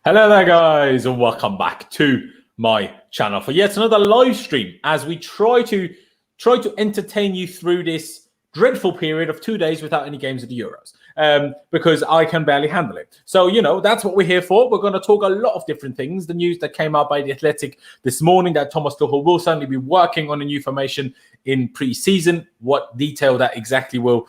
Hello there, guys, and welcome back to my channel for yet another live stream as we try to entertain you through this dreadful period of 2 days without any games of the Euros, because I can barely handle it. So, that's what we're here for. We're going to talk a lot of different things. The news that came out by The Athletic this morning that Thomas Tuchel will certainly be working on a new formation in pre-season. What detail that exactly will,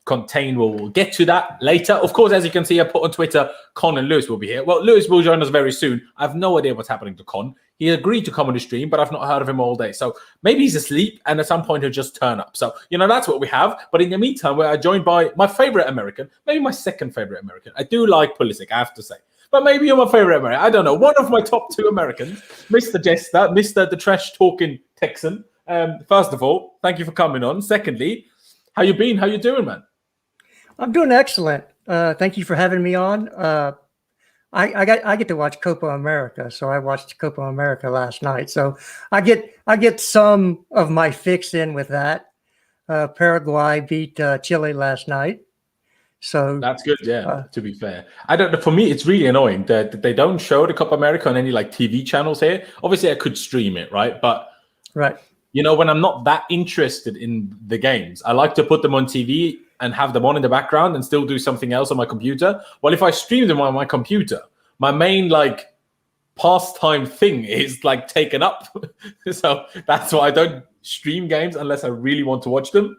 contain. We'll get to that later. Of course, as you can see, I put on Twitter, Con and Lewis will be here. Well, Lewis will join us very soon. I have no idea what's happening to Con. He agreed to come on the stream, but I've not heard of him all day. So maybe he's asleep, and at some point he'll just turn up. So, that's what we have. But in the meantime, we're joined by my favorite American, maybe my second favorite American. I do like Pulisic, I have to say. But maybe you're my favorite American. I don't know. One of my top two Americans, Mr. Jester, Mr. the trash-talking Texan. First of all, thank you for coming on. Secondly, how you been? How you doing, man? I'm doing excellent. Thank you for having me on. I get to watch Copa America, so I watched Copa America last night. So I get some of my fix in with that. Paraguay beat Chile last night, so that's good. Yeah, to be fair, I don't. For me, it's really annoying that they don't show the Copa America on any TV channels here. Obviously, I could stream it, right? But right. When I'm not that interested in the games, I like to put them on TV and have them on in the background and still do something else on my computer. Well, if I stream them on my computer, my main pastime thing is taken up. So that's why I don't stream games unless I really want to watch them.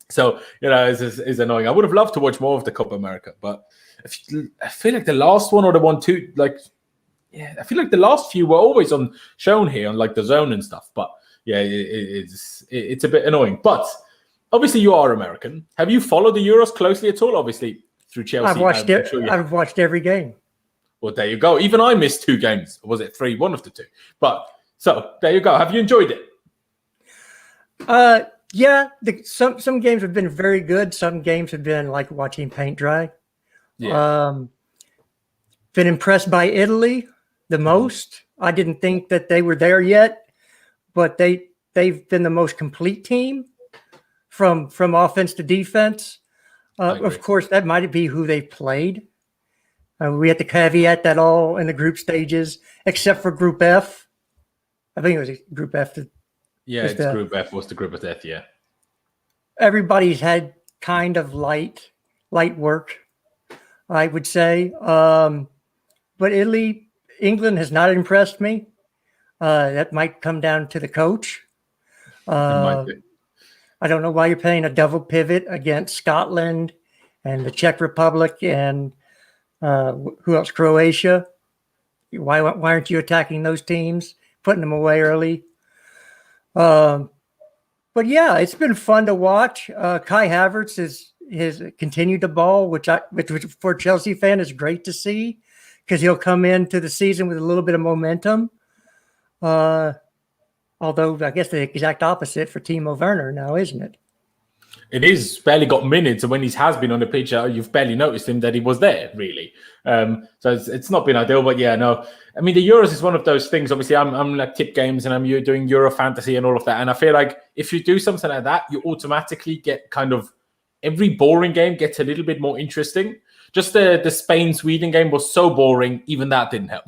So, it's annoying. I would have loved to watch more of the Copa America, but I feel like the last one or the one, two, I feel like the last few were always shown here on the Zone and stuff. But yeah, it's a bit annoying. But obviously, you are American. Have you followed the Euros closely at all? Obviously, through Chelsea. I've watched it. I've watched every game. Well, there you go. Even I missed 2 games. Or was it 3? One of the 2. But so there you go. Have you enjoyed it? Yeah. Some games have been very good. Some games have been like watching paint dry. Yeah. Been impressed by Italy the most. I didn't think that they were there yet, but they've been the most complete team. From offense to defense. Of course, that might be who they played. We had to caveat that all in the group stages, except for Group F. I think it was Group F. Group F was the group of death, yeah. Everybody's had kind of light work, I would say. But England has not impressed me. That might come down to the coach. It might be. I don't know why you're playing a double pivot against Scotland and the Czech Republic and who else? Croatia. Why aren't you attacking those teams, putting them away early? But yeah, it's been fun to watch. Kai Havertz has continued to ball, which for a Chelsea fan is great to see because he'll come into the season with a little bit of momentum. Although I guess the exact opposite for Timo Werner now, isn't it? It is. Barely got minutes, and when he has been on the pitch, you've barely noticed him that he was there, really. So it's not been ideal, but yeah, no. I mean, the Euros is one of those things. Obviously, I'm tip games, and I'm doing Euro fantasy and all of that. And I feel like if you do something like that, you automatically get every boring game gets a little bit more interesting. Just the Spain-Sweden game was so boring, even that didn't help.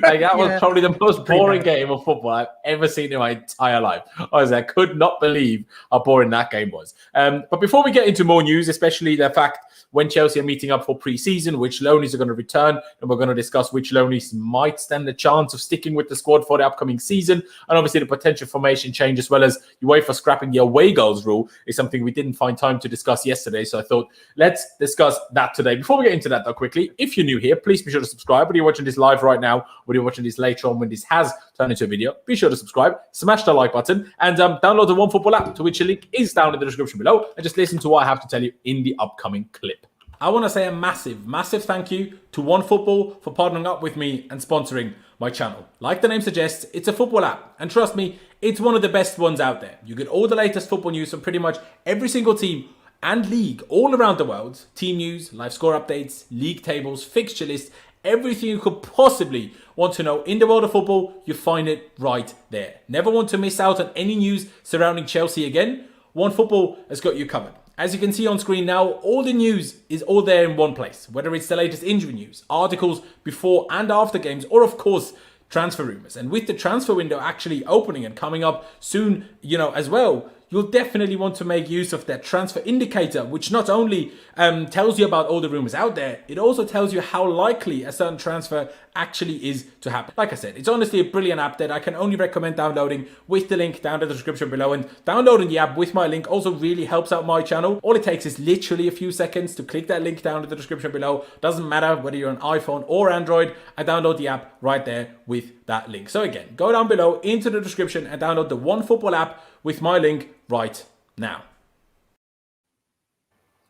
That was probably the most boring game of football I've ever seen in my entire life. Honestly, I could not believe how boring that game was. But before we get into more news, especially the fact when Chelsea are meeting up for pre-season, which loanees are going to return, and we're going to discuss which loanees might stand a chance of sticking with the squad for the upcoming season, and obviously the potential formation change, as well as UEFA scrapping the away goals rule, is something we didn't find time to discuss yesterday. So I thought, let's discuss that today. Before we get into that, though, quickly, if you're new here, please be sure to subscribe. Whether you're watching this live right now, whether you're watching this later on when this has turned into a video, be sure to subscribe, smash the like button, and download the OneFootball app, to which a link is down in the description below, and just listen to what I have to tell you in the upcoming clip. I want to say a massive thank you to OneFootball for partnering up with me and sponsoring my channel. Like the name suggests, it's a football app, and trust me, it's one of the best ones out there. You get all the latest football news from pretty much every single team and league all around the world. Team news, live score updates, league tables, fixture lists, everything you could possibly want to know in the world of football, you find it right there. Never want to miss out on any news surrounding Chelsea again? OneFootball has got you covered. As you can see on screen now, all the news is all there in one place, whether it's the latest injury news, articles before and after games, or of course, transfer rumors. And with the transfer window actually opening and coming up soon, as well, you'll definitely want to make use of that transfer indicator, which not only tells you about all the rumors out there, it also tells you how likely a certain transfer actually is to happen. Like I said, it's honestly a brilliant app that I can only recommend downloading with the link down in the description below. And downloading the app with my link also really helps out my channel. All it takes is literally a few seconds to click that link down in the description below. Doesn't matter whether you're an iPhone or Android, I download the app right there with that link. So again, go down below into the description and download the OneFootball app with my link right now.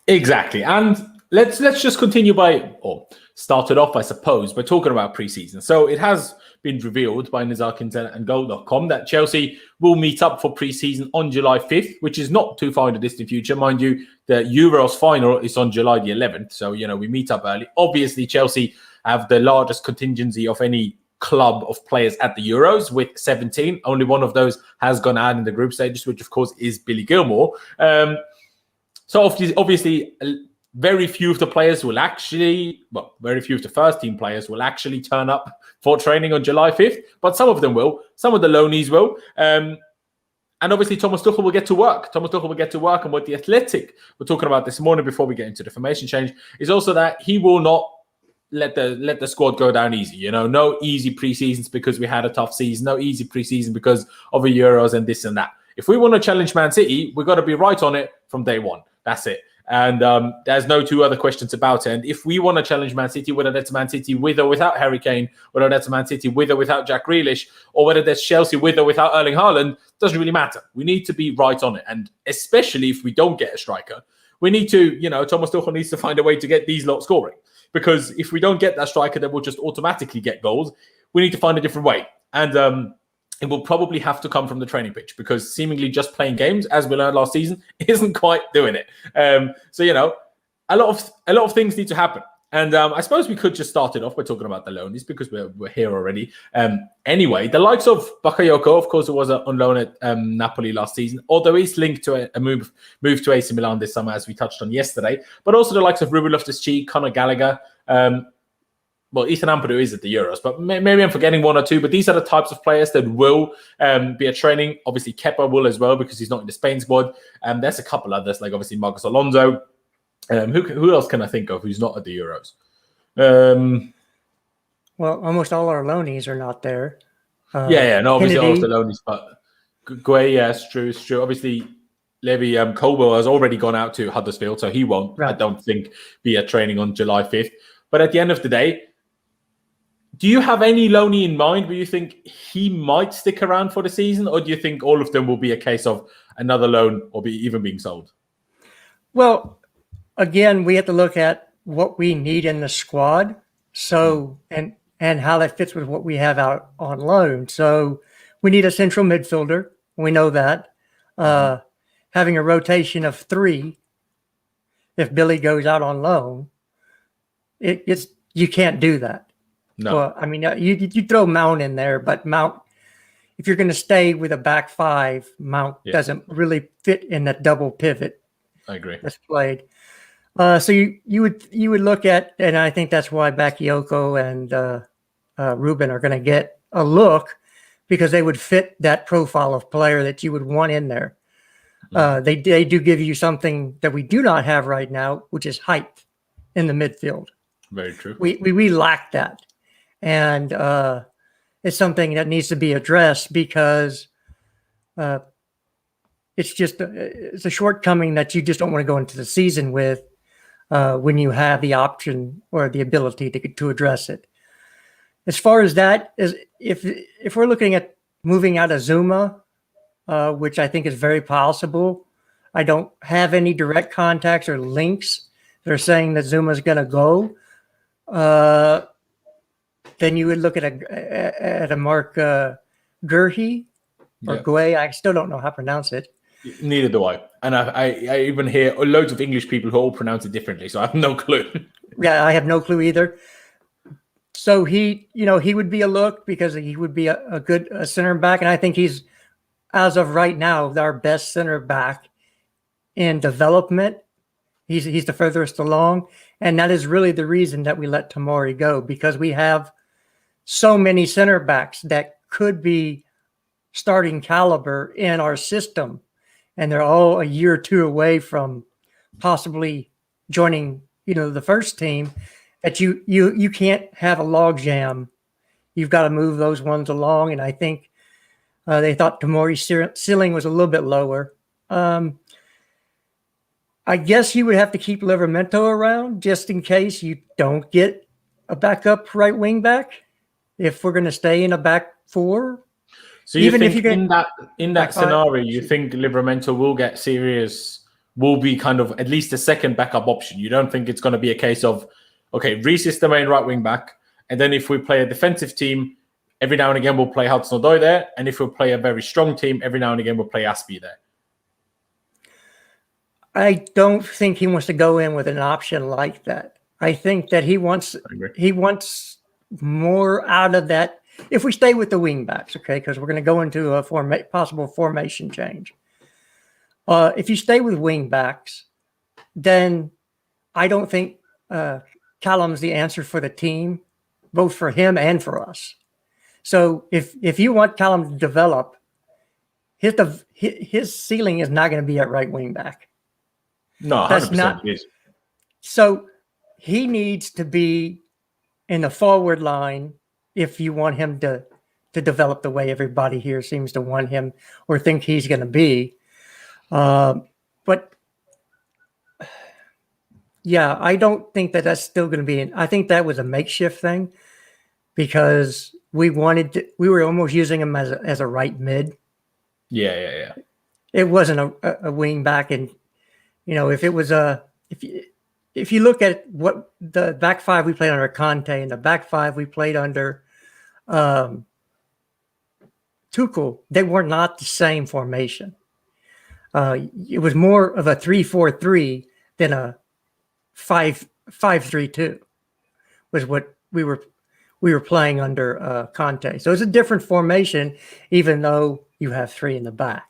Exactly. And let's just continue or start it off, I suppose, by talking about preseason. So it has been revealed by Nizar and Goal.com that Chelsea will meet up for preseason on July 5th, which is not too far in the distant future. Mind you, the Euros final is on July the 11th. So, we meet up early. Obviously, Chelsea have the largest contingency of any club of players at the Euros with 17. Only one of those has gone out in the group stages, which of course is Billy Gilmour. So obviously, very few of the players will very few of the first team players will actually turn up for training on July 5th, but some of them will. Some of the loanees will. And obviously, Thomas Tuchel will get to work. And what the Athletic were talking about this morning before we get into the formation change is also that he will not let the squad go down easy. No easy preseasons because we had a tough season. No easy preseason because of a Euros and this and that. If we want to challenge Man City, we've got to be right on it from day one. That's it. And there's no two other questions about it. And if we want to challenge Man City, whether that's Man City with or without Harry Kane, whether that's Man City with or without Jack Grealish, or whether that's Chelsea with or without Erling Haaland, doesn't really matter. We need to be right on it. And especially if we don't get a striker, we need to, Thomas Tuchel needs to find a way to get these lot scoring. Because if we don't get that striker that will just automatically get goals, we need to find a different way. And it will probably have to come from the training pitch because seemingly just playing games, as we learned last season, isn't quite doing it. So, a lot of things need to happen. And I suppose we could just start it off by talking about the loanies because we're here already. Anyway, the likes of Bakayoko, of course, who was on loan at Napoli last season, although he's linked to a move to AC Milan this summer, as we touched on yesterday. But also the likes of Ruben Loftus-Cheek, Conor Gallagher. Ethan Ampadu is at the Euros, but maybe I'm forgetting one or two. But these are the types of players that will be at training. Obviously, Kepa will as well because he's not in the Spain squad. There's a couple others, like obviously Marcos Alonso. Who else can I think of who's not at the Euros? Well, almost all our loanees are not there. Obviously all of the loanees, but Gueye, yes, true. Obviously, Levy Colwell has already gone out to Huddersfield, so he won't, right, I don't think, be at training on July 5th. But at the end of the day, do you have any loanee in mind where you think he might stick around for the season, or do you think all of them will be a case of another loan or even being sold? Well, again, we have to look at what we need in the squad, so and how that fits with what we have out on loan. So we need a central midfielder. We know that. Having a rotation of 3, if Billy goes out on loan, it's you can't do that. No. Well, I mean, you throw Mount in there, but Mount, if you're going to stay with a back 5, Mount doesn't really fit in that double pivot. I agree. That's played. So you would look at, and I think that's why Bakayoko and Ruben are going to get a look, because they would fit that profile of player that you would want in there. They do give you something that we do not have right now, which is height in the midfield. Very true. We lack that. And it's something that needs to be addressed because it's a shortcoming that you just don't want to go into the season with when you have the option or the ability to address it. As far as that, if we're looking at moving out of Zuma, which I think is very possible, I don't have any direct contacts or links that are saying that Zuma is going to go. Then you would look at a Mark Gurhey or Gueye. I still don't know how to pronounce it. Neither do I. And I even hear loads of English people who all pronounce it differently, so I have no clue. Yeah, I have no clue either. So he would be a look because he would be a good center back. And I think he's, as of right now, our best center back in development He's the furthest along, and that is really the reason that we let Tomori go, because we have so many center backs that could be starting caliber in our system, and they're all a year or two away from possibly joining, the first team. That you can't have a logjam. You've got to move those ones along, and I think they thought Tomori's ceiling was a little bit lower. I guess you would have to keep Livramento around just in case you don't get a backup right wing back if we're going to stay in a back four. So you think in that scenario, you think Livramento will get serious, will be kind of at least a second backup option? You don't think it's going to be a case of, okay, Reece is the main right wing back, and then if we play a defensive team, every now and again we'll play Hudson-Odoi there, and if we play a very strong team, every now and again we'll play Aspie there? I don't think he wants to go in with an option like that. I think that he wants more out of that. If we stay with the wing backs, okay, because we're going to go into a possible formation change. If you stay with wing backs, then I don't think Callum's the answer for the team, both for him and for us. So if you want Callum to develop, his ceiling is not going to be at right wing back. No, 100% is. So he needs to be in the forward line if you want him to develop the way everybody here seems to want him or think he's going to be. But yeah, I don't think that's still going to be. I think that was a makeshift thing because we were almost using him as a right mid. Yeah. It wasn't a wing back, and if it was if you look at what the back five we played under Conte and the back five we played under Tuchel, they were not the same formation. It was more of a 3-4-3 than a 5-3-2 was what we were playing under Conte. So it's a different formation, even though you have three in the back.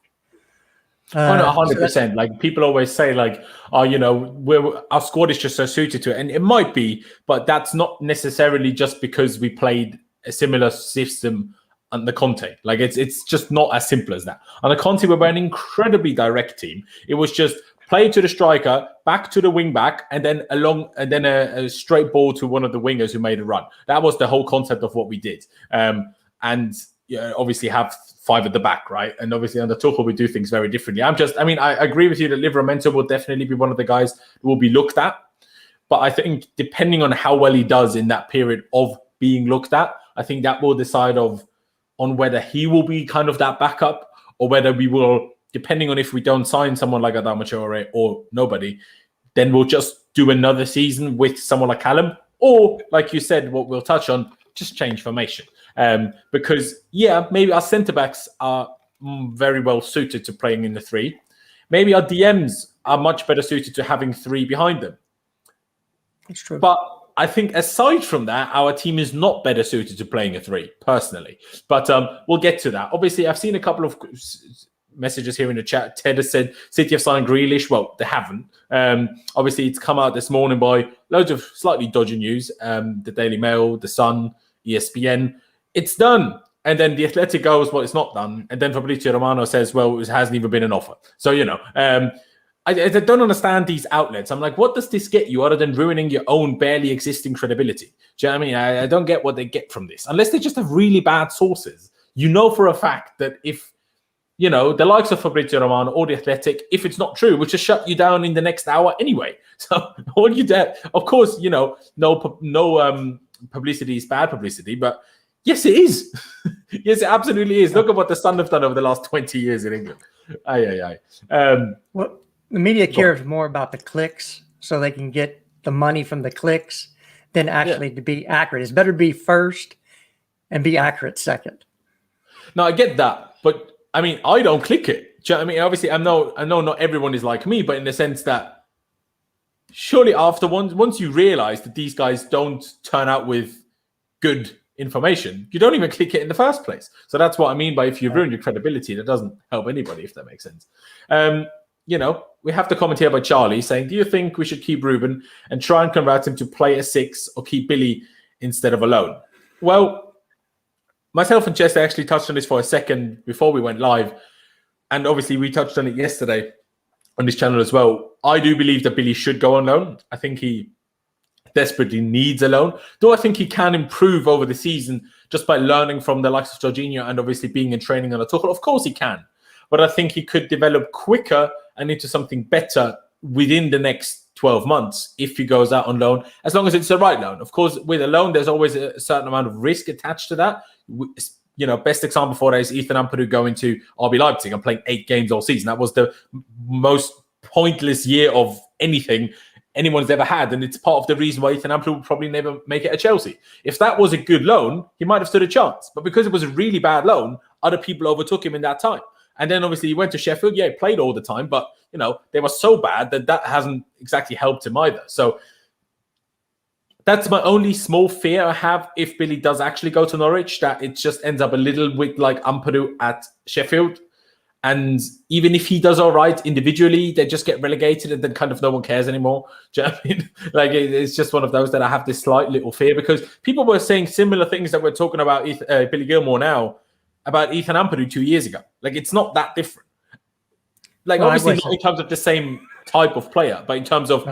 100%. Like people always say, like, oh, our squad is just so suited to it, and it might be, but that's not necessarily just because we played a similar system under Conte. Like it's just not as simple as that. Under Conte, we were an incredibly direct team. It was just play to the striker, back to the wing back, and then a straight ball to one of the wingers who made a run. That was the whole concept of what we did. And obviously have five at the back, right? And obviously under Tuchel, we do things very differently. I agree with you that Livramento will definitely be one of the guys who will be looked at. But I think depending on how well he does in that period of being looked at, I think that will decide on whether he will be kind of that backup or whether we will, depending on if we don't sign someone like Adama Traore or nobody, then we'll just do another season with someone like Callum, or like you said, what we'll touch on, just change formation. Because maybe our centre backs are very well suited to playing in the three. Maybe our DMs are much better suited to having three behind them. That's true. But I think aside from that, our team is not better suited to playing a three, personally. But we'll get to that. Obviously, I've seen a couple of messages here in the chat. Ted has said City have signed Grealish. Well, they haven't. Obviously, it's come out this morning by loads of slightly dodgy news. The Daily Mail, The Sun, ESPN. It's done. And then the Athletic goes, well, it's not done. And then Fabrizio Romano says, well, it hasn't even been an offer. So, I don't understand these outlets. I'm like, what does this get you other than ruining your own barely existing credibility? Do you know what I mean? I don't get what they get from this. Unless they just have really bad sources. For a fact that if, the likes of Fabrizio Romano or the Athletic, if it's not true, we'll just shut you down in the next hour anyway. So all you do, of course, no publicity is bad publicity, but yes, it is. Yes, it absolutely is. Look at what the Sun have done over the last 20 years in England. Well, the media cares more about the clicks so they can get the money from the clicks than actually to be accurate. It's better to be first and be accurate second. No, I get that. But, I don't click it. Do you know what I mean? Obviously, I know not everyone is like me, but in the sense that surely after once you realize that these guys don't turn out with good information, you don't even click it in the first place. So that's what I mean by if you ruin your credibility, that doesn't help anybody, if that makes sense. we have the comment here by Charlie saying, do you think we should keep Ruben and try and convert him to play a 6 or keep Billy instead of a loan? Well, myself and Chester actually touched on this for a second before we went live. And obviously we touched on it yesterday on this channel as well. I do believe that Billy should go on loan. I think he desperately needs a loan. Though I think he can improve over the season just by learning from the likes of Jorginho and obviously being in training on a Tuchel. Of course he can. But I think he could develop quicker and into something better within the next 12 months if he goes out on loan, as long as it's the right loan. Of course, with a loan, there's always a certain amount of risk attached to that. Best example for that is Ethan Ampadu going to RB Leipzig and playing 8 games all season. That was the most pointless year of anything anyone's ever had, and it's part of the reason why Ethan Ampadu will probably never make it at Chelsea. If that was a good loan, he might have stood a chance. But because it was a really bad loan, other people overtook him in that time. And then obviously he went to Sheffield. Yeah, he played all the time, but they were so bad that hasn't exactly helped him either. So that's my only small fear I have if Billy does actually go to Norwich, that it just ends up a little bit like Ampadu at Sheffield. And even if he does all right individually, they just get relegated and then kind of no one cares anymore. Do you know what I mean? Like, it's just one of those that I have this slight little fear, because people were saying similar things that we're talking about Billy Gilmour now about Ethan Ampadu 2 years ago. Like, it's not that different. Like, obviously not in terms of the same type of player, but in terms of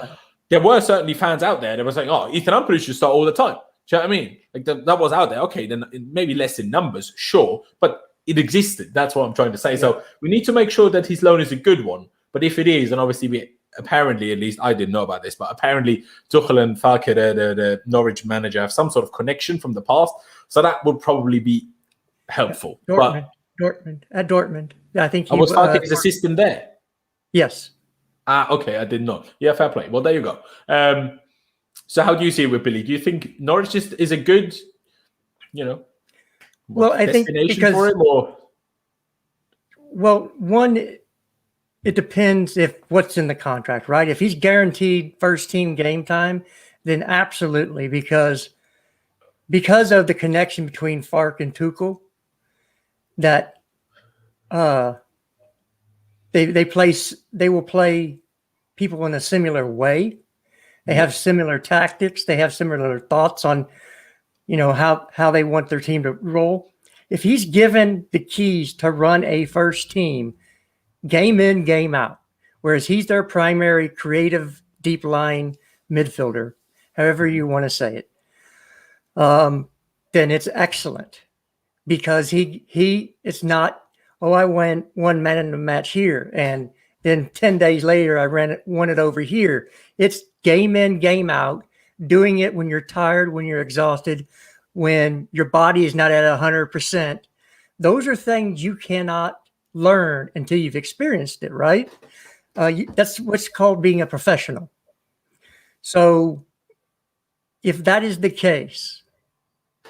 there were certainly fans out there that were saying, oh, Ethan Ampadu should start all the time. Do you know what I mean? Like, that was out there. Okay, then maybe less in numbers, sure, but it existed. That's what I'm trying to say. Yeah. So we need to make sure that his loan is a good one. But if it is, and obviously apparently, at least I didn't know about this, but apparently Tuchel and Falke, the Norwich manager, have some sort of connection from the past. So that would probably be helpful. Dortmund. Yeah, I think he was Falke's assistant there. Yes. Okay, I did not. Yeah, fair play. Well, there you go. So how do you see it with Billy? Do you think Norwich is a good, well, I think because for him, or? Well, one, it depends if what's in the contract, right? If he's guaranteed first team game time, then absolutely, because of the connection between Fark and Tuchel, that they will play people in a similar way. They have similar tactics. They have similar thoughts on, how they want their team to roll. If he's given the keys to run a first team, game in, game out, whereas he's their primary creative deep line midfielder, however you want to say it, then it's excellent, because it's not, I won 1 man in the match here, and then 10 days later I won it over here. It's game in, game out, doing it when you're tired, when you're exhausted, when your body is not at 100%. Those are things you cannot learn until you've experienced it, right? That's what's called being a professional. So if that is the case,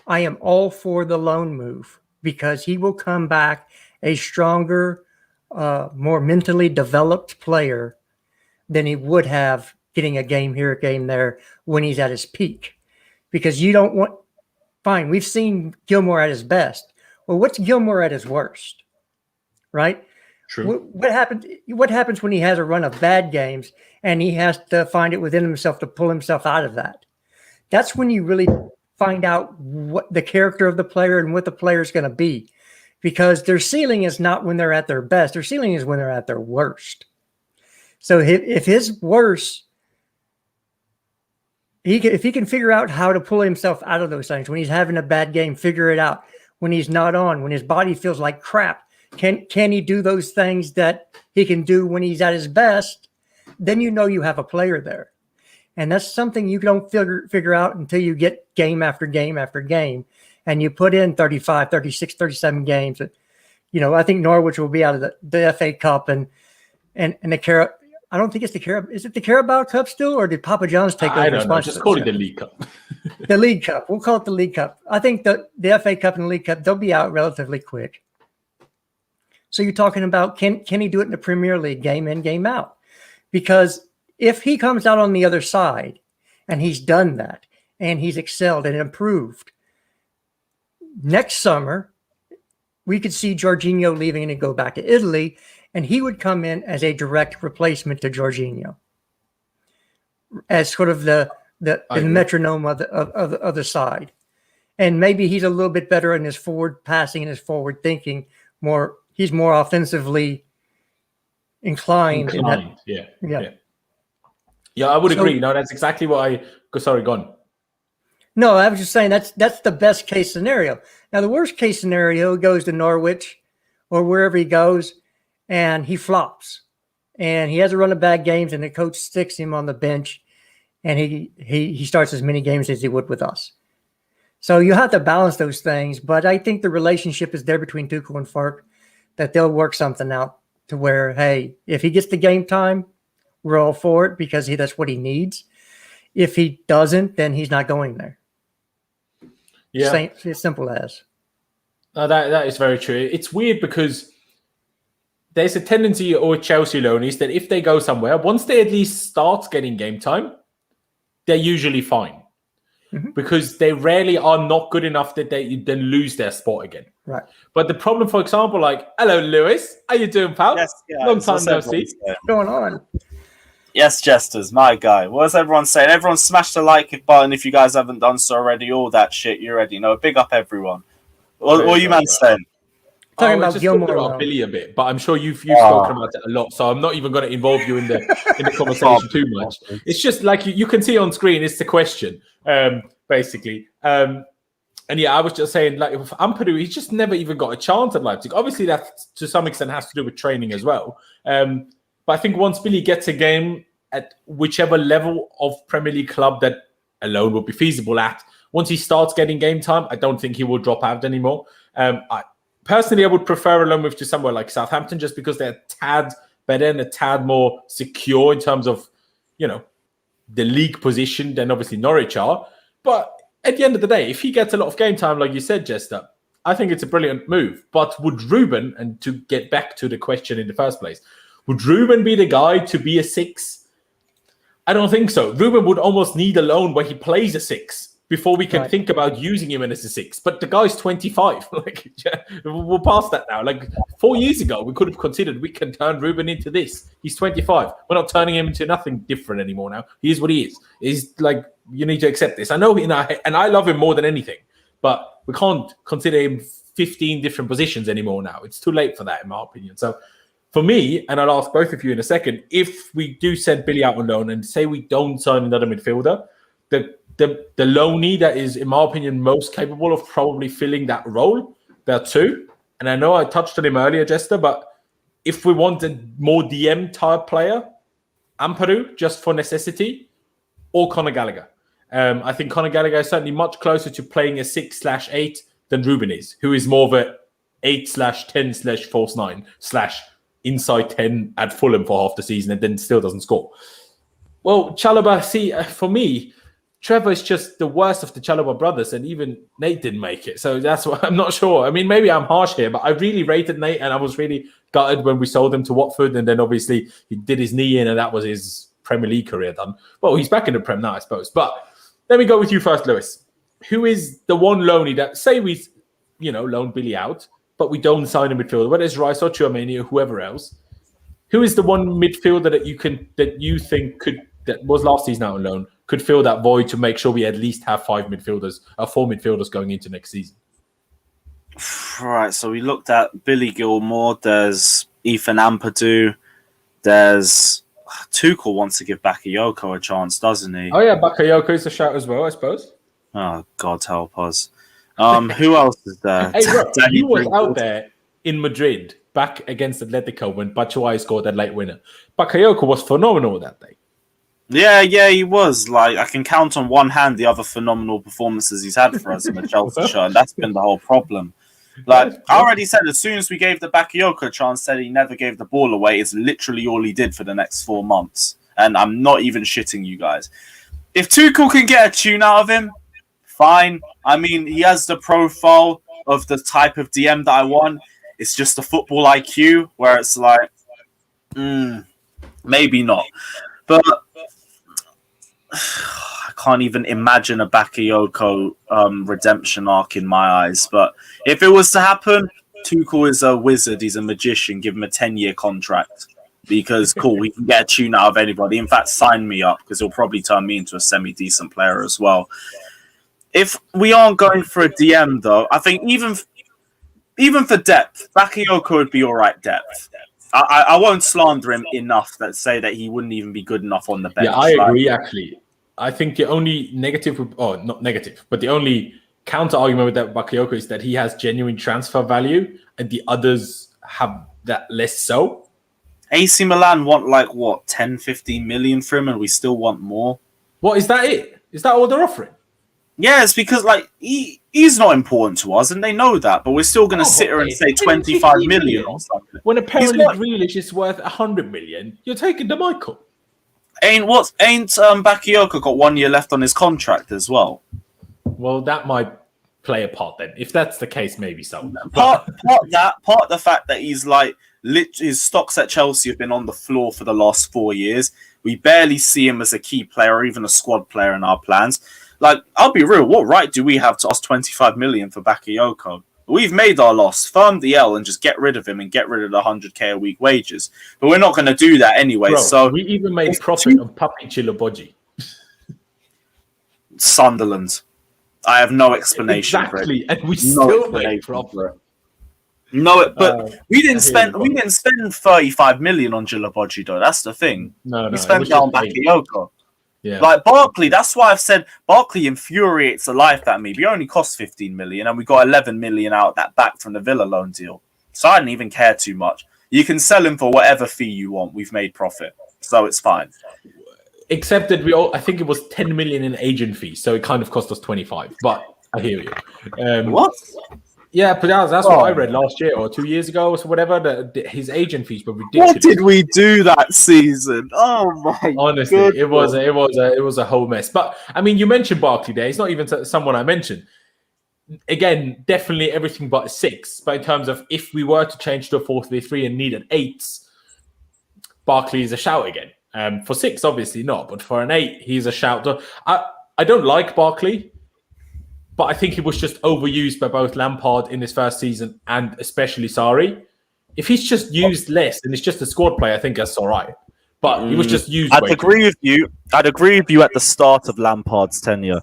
I am all for the loan move, because he will come back a stronger, more mentally developed player than he would have getting a game here, a game there when he's at his peak. Because you don't want, fine, we've seen Gilmour at his best. Well, what's Gilmour at his worst? Right? True. What happens when he has a run of bad games and he has to find it within himself to pull himself out of that? That's when you really find out what the character of the player and what the player is going to be. Because their ceiling is not when they're at their best. Their ceiling is when they're at their worst. So if his worst, if he can figure out how to pull himself out of those things, when he's having a bad game, figure it out. When he's not on, when his body feels like crap, can he do those things that he can do when he's at his best? Then you have a player there. And that's something you don't figure out until you get game after game after game. And you put in 35, 36, 37 games. I think Norwich will be out of the FA Cup and the Carabao. I don't think it's the Carabao. Is it the Carabao Cup still, or did Papa John's take over? I don't know. Just call it the League Cup. The League Cup. We'll call it the League Cup. I think the FA Cup and the League Cup, they'll be out relatively quick. So you're talking about, can he do it in the Premier League, game in, game out? Because if he comes out on the other side and he's done that and he's excelled and improved, next summer we could see Jorginho leaving and go back to Italy, and he would come in as a direct replacement to Jorginho, as sort of the metronome of the side. And maybe he's a little bit better in his forward passing and his forward thinking. He's more offensively inclined. Yeah, I would agree. No, that's exactly what sorry, go on. No, I was just saying that's the best case scenario. Now, the worst case scenario goes to Norwich or wherever he goes, and he flops, and he has a run of bad games, and the coach sticks him on the bench, and he starts as many games as he would with us. So you have to balance those things, but I think the relationship is there between Tuchel and Fark, that they'll work something out to where, hey, if he gets the game time, we're all for it because that's what he needs. If he doesn't, then he's not going there. Yeah, it's simple as. No, that is very true. It's weird because there's a tendency with Chelsea loanees that if they go somewhere, once they at least start getting game time, they're usually fine. Mm-hmm. Because they rarely are not good enough that they then lose their spot again. Right. But the problem, for example, hello, Lewis. How you doing, pal? Yes, yeah, long time no see. What's going on? Yes, Jesters, my guy. What's everyone saying? Everyone smash the like button if you guys haven't done so already. All that shit, you already know. Big up, everyone. What are you man saying? Talking about Gilmour, about Billy a bit, but I'm sure you've spoken about it a lot, so I'm not even going to involve you in the conversation too much. It's just like you can see on screen. It's the question, basically. And yeah, I was just saying, like, with Ampadu, he's just never even got a chance at Leipzig. Obviously, that to some extent has to do with training as well. But I think once Billy gets a game at whichever level of Premier League club that alone would be feasible at, once he starts getting game time, I don't think he will drop out anymore. Personally, I would prefer a loan move to somewhere like Southampton just because they're a tad better and a tad more secure in terms of, the league position than obviously Norwich are. But at the end of the day, if he gets a lot of game time, like you said, Jester, I think it's a brilliant move. But would Ruben, and to get back to the question in the first place, would Ruben be the guy to be a 6? I don't think so. Ruben would almost need a loan where he plays a 6 before we can think about using him as a 6. But the guy's 25. We're past that now. 4 years ago, we could have considered we can turn Ruben into this. He's 25. We're not turning him into nothing different anymore now. He is what he is. He's you need to accept this. I know, and I love him more than anything, but we can't consider him 15 different positions anymore now. It's too late for that, in my opinion. So for me, and I'll ask both of you in a second, if we do send Billy out on loan and say we don't sign another midfielder, the loanee that is, in my opinion, most capable of probably filling that role, there are two. And I know I touched on him earlier, Jester, but if we want a more DM type player, Ampadu, just for necessity, or Conor Gallagher. I think Conor Gallagher is certainly much closer to playing a 6/8 than Ruben is, who is more of a 8/10/false 9/ inside 10 at Fulham for half the season and then still doesn't score. Well, Chalobah, see, for me, Trevor is just the worst of the Chalobah brothers, and even Nate didn't make it. So that's why I'm not sure. I mean, maybe I'm harsh here, but I really rated Nate, and I was really gutted when we sold him to Watford, and then obviously he did his knee in, and that was his Premier League career done. Well, he's back in the Prem now, I suppose. But let me go with you first, Lewis. Who is the one loanee that, say we, loan Billy out, but we don't sign a midfielder, whether it's Rice or Tchouaméni or whoever else? Who is the one midfielder that you think that was last season out on loan, could fill that void to make sure we at least have 4 midfielders going into next season? Right, so we looked at Billy Gilmour, there's Ethan Ampadu, there's Tuchel wants to give Bakayoko a chance, doesn't he? Oh yeah, Bakayoko is a shout as well, I suppose. Oh, God help us. Who else is there? Hey, bro, he was out there in Madrid back against Atletico when Batshuayi scored that late winner. Bakayoko was phenomenal that day. Yeah, he was. I can count on one hand the other phenomenal performances he's had for us in the Chelsea shirt, and that's been the whole problem. I already said, as soon as we gave the Bakayoko a chance, said he never gave the ball away. It's literally all he did for the next 4 months. And I'm not even shitting you guys. If Tuchel can get a tune out of him, fine. I mean, he has the profile of the type of DM that I want. It's just the football IQ where it's maybe not. But I can't even imagine a Bakayoko redemption arc in my eyes. But if it was to happen, Tuchel is a wizard. He's a magician. Give him a 10-year contract. Because, cool, we can get a tune out of anybody. In fact, sign me up because he'll probably turn me into a semi-decent player as well. If we aren't going for a DM, though, I think even for depth, Bakayoko would be all right depth. I won't slander him enough that say that he wouldn't even be good enough on the bench. Yeah, I agree, actually. I think the only negative, not negative, but the only counter argument with that Bakayoko is that he has genuine transfer value and the others have that less so. AC Milan want like what 10, 15 million for him, and we still want more. What is that? Is that all they're offering? Yeah, it's because like he's not important to us, and they know that. But we're still going to sit here and say 25 million or something. When apparently Grealish is worth 100 million, you're taking the Michael. Ain't Bakayoko got 1 year left on his contract as well? Well, that might play a part then. If that's the case, maybe so. Part the fact that he's like. His stocks at Chelsea have been on the floor for the last 4 years. We barely see him as a key player or even a squad player in our plans. Like, I'll be real, what right do we have to ask 25 million for Bakayoko? We've made our loss, firm the L, and just get rid of him and get rid of the 100k a week wages. But we're not going to do that anyway. Bro, so we even made profit on Papi Chiloboji. Sunderland. I have no explanation for it. And we still made profit. No, but we didn't spend 35 million on Chiloboji though. That's the thing. No, we spent that on Bakayoko. Yeah. Like Barkley, that's why I've said Barkley infuriates the life out of me. We only cost 15 million and we got 11 million out that back from the Villa loan deal. So I didn't even care too much. You can sell him for whatever fee you want. We've made profit. So it's fine. Except that I think it was 10 million in agent fees. So it kind of cost us 25. But I hear you. What? Yeah, but that's what I read last year or 2 years ago or whatever. His agent fees were ridiculous. What did we do that season? Oh my! Honestly, goodness. it was a whole mess. But I mean, you mentioned Barkley there. He's not even someone I mentioned. Again, definitely everything but a 6. But in terms of if we were to change to a 4-3-3 and need an 8, Barkley is a shout again. For 6, obviously not, but for an 8, he's a shout. I don't like Barkley. But I think he was just overused by both Lampard in his first season and especially Sarri. If he's just used less and it's just a squad player, I think that's all right. But he was just used. I'd agree with you. I'd agree with you at the start of Lampard's tenure.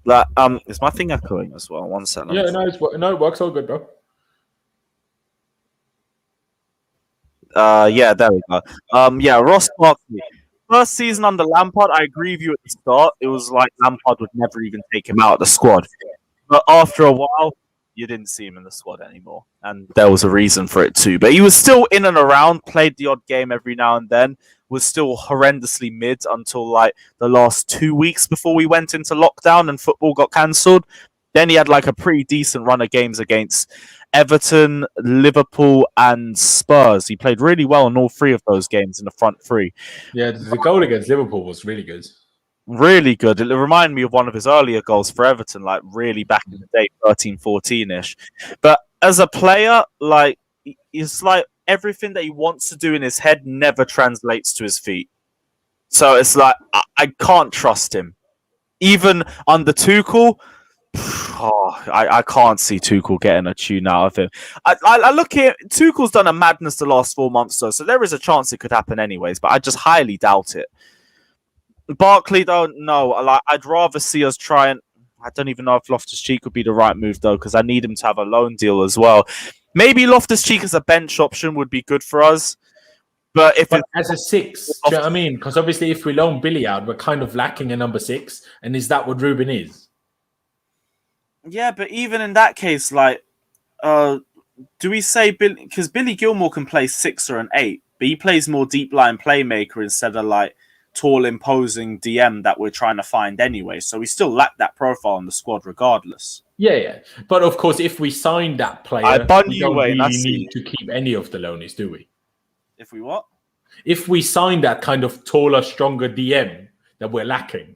Like, is my thing echoing as well? 1 second. Yeah, it works all good, bro. Yeah, there we go. Yeah, Ross Barkley. First season under Lampard, I agree with you at the start. It was like Lampard would never even take him out of the squad. But after a while, you didn't see him in the squad anymore. And there was a reason for it too. But he was still in and around, played the odd game every now and then, was still horrendously mid until like the last 2 weeks before we went into lockdown and football got cancelled. Then he had like a pretty decent run of games against Everton, Liverpool, and Spurs. He played really well in all 3 of those games in the front 3. Yeah, the goal against Liverpool was really good. Really good. It reminded me of one of his earlier goals for Everton, like really back in the day, 13, 14-ish. But as a player, like, it's like everything that he wants to do in his head never translates to his feet. So it's like, I can't trust him. Even under Tuchel, I can't see Tuchel getting a tune out of him. I look at Tuchel's done a madness the last 4 months, though, so there is a chance it could happen anyways, but I just highly doubt it. Barkley, though, no. I'd rather see us try and... I don't even know if Loftus-Cheek would be the right move, though, because I need him to have a loan deal as well. Maybe Loftus-Cheek as a bench option would be good for us. But as a 6, do you know what I mean? Because obviously if we loan Billy out, we're kind of lacking a number 6. And is that what Ruben is? Yeah, but even in that case, like, do we say Billy? Because Billy Gilmour can play 6 or an 8, but he plays more deep line playmaker instead of like tall, imposing DM that we're trying to find anyway. So we still lack that profile in the squad, regardless. Yeah. But of course, if we sign that player, we don't really need to keep any of the loanees, do we? If we what? If we sign that kind of taller, stronger DM that we're lacking,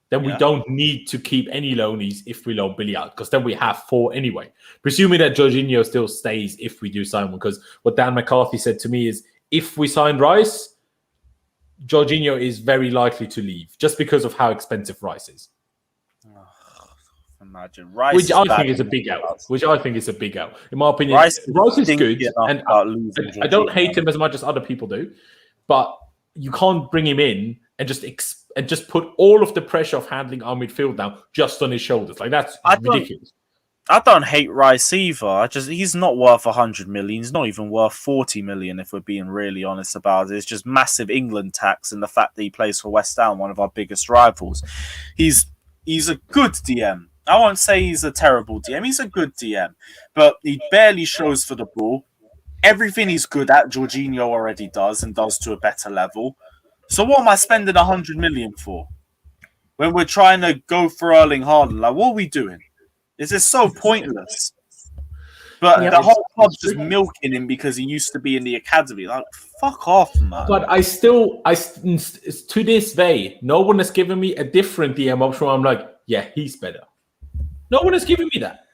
then we don't need to keep any loanees if we loan Billy out, because then we have 4 anyway. Presuming that Jorginho still stays if we do sign one, because what Dan McCarthy said to me is if we sign Rice, Jorginho is very likely to leave just because of how expensive Rice is. Imagine Rice, which I bad think is a big out. Which I think is a big out. In my opinion, Rice Rice is good, and I don't Jorginho. hate him as much as other people do, but you can't bring him in and just put all of the pressure of handling our midfield now just on his shoulders. Like that's ridiculous. I don't hate Rice either. He's not worth 100 million. He's not even worth 40 million if we're being really honest about it. It's just massive England tax and the fact that he plays for West Ham, one of our biggest rivals. He's a good DM. I won't say he's a terrible DM. He's a good DM, but he barely shows for the ball. Everything he's good at, Jorginho already does and does to a better level. So what am I spending 100 million for? When we're trying to go for Erling Haaland, like what are we doing? This is so pointless. But the whole club's just milking him because he used to be in the academy. Like, fuck off, man. But I to this day, no one has given me a different DM option. I'm like, yeah, he's better. No one has given me that.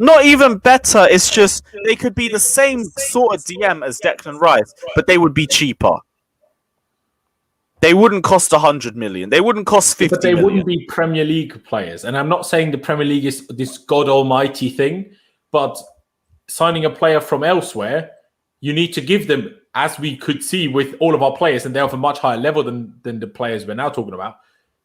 Not even better. It's just they could be the same sort of DM as Declan Rice, but they would be cheaper. They wouldn't cost 100 million. They wouldn't cost 50 But they million. wouldn't be Premier League players. And I'm not saying the Premier League is this God Almighty thing, but signing a player from elsewhere, you need to give them, as we could see with all of our players, and they're of a much higher level than the players we're now talking about.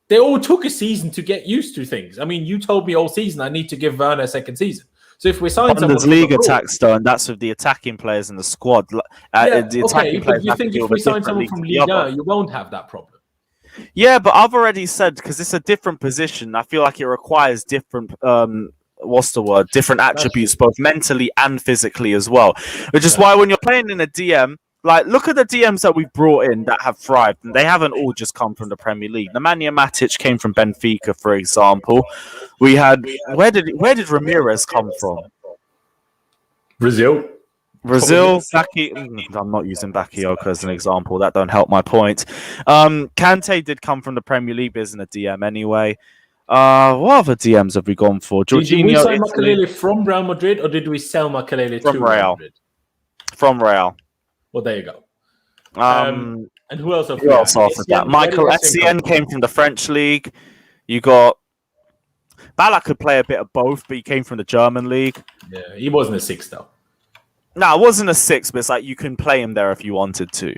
They all took a season to get used to things. I mean, you told me all season I need to give Werner a second season. So if we sign someone... Bundesliga tax, though, and that's with the attacking players in the squad. But you think if we sign someone from Liga, you won't have that problem? Yeah, but I've already said, because it's a different position, I feel like it requires different... different attributes, both mentally and physically as well. Which is why when you're playing in a DM, like, look at the DMs that we've brought in that have thrived, and they haven't all just come from the Premier League. Nemanja Matic came from Benfica, for example. We had where did Ramirez come from? Brazil. I'm not using Bakayoko as an example. That don't help my point. Kante did come from the Premier League, but isn't a DM anyway. What other DMs have we gone for? Did we sign Makelele from Real Madrid, or did we sell Makelele to Real Madrid? From Real. Well, there you go. And who else? Who else after that? Michael Essien came from the French league. You got Ballack could play a bit of both, but he came from the German league. Yeah, he wasn't a 6 though. No, it wasn't a 6, but it's like you can play him there if you wanted to.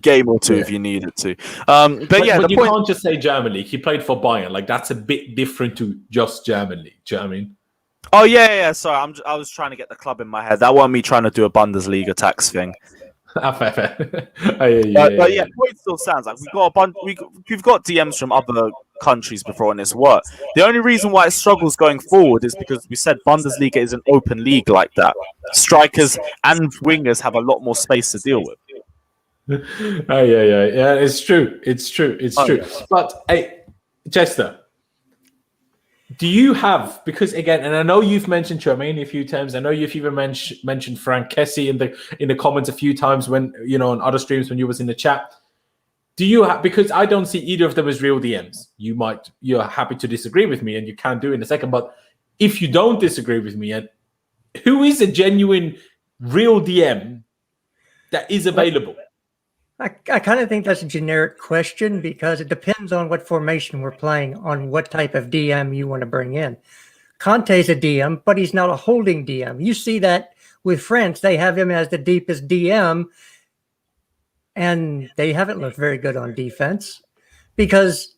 Game or two if you needed to. But you can't just say German league. He played for Bayern. Like, that's a bit different to just German league. Do you know what I mean? Oh, yeah. Sorry, I was trying to get the club in my head. That wasn't me trying to do a Bundesliga tax thing. Fair. But point still sounds like we've got DMs from other countries before, and it's worked. The only reason why it struggles going forward is because we said Bundesliga is an open league like that. Strikers and wingers have a lot more space to deal with. Yeah. It's true. True. But hey, Chester, do you have, because again, and I know you've mentioned Tremaine a few times. I know you've even mentioned Frank Kessie in the comments a few times when on other streams when you was in the chat. Do you have, because I don't see either of them as real DMs. You're happy to disagree with me, and you can do in a second. But if you don't disagree with me, and who is a genuine real DM that is available? I kind of think that's a generic question because it depends on what formation we're playing, on what type of DM you want to bring in. Conte's a DM, but he's not a holding DM. You see that with France, they have him as the deepest DM, and they haven't looked very good on defense because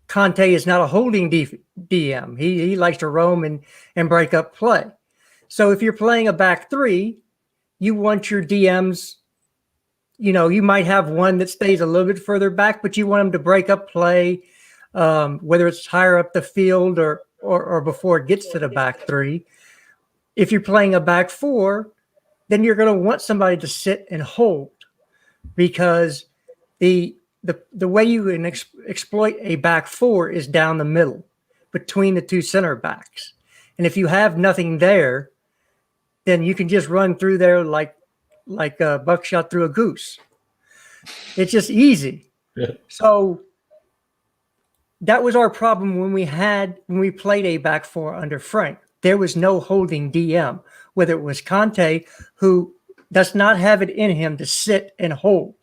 Conte is not a holding DM. He likes to roam and break up play. So if you're playing a back three, you want your DMs. You might have one that stays a little bit further back, but you want them to break up play, whether it's higher up the field or before it gets to the back three. If you're playing a back four, then you're going to want somebody to sit and hold, because the way you can exploit a back four is down the middle between the two center backs. And if you have nothing there, then you can just run through there like a buckshot through a goose. It's just easy. Yeah. So that was our problem when we played a back four under Frank. There was no holding DM, whether it was Conte, who does not have it in him to sit and hold.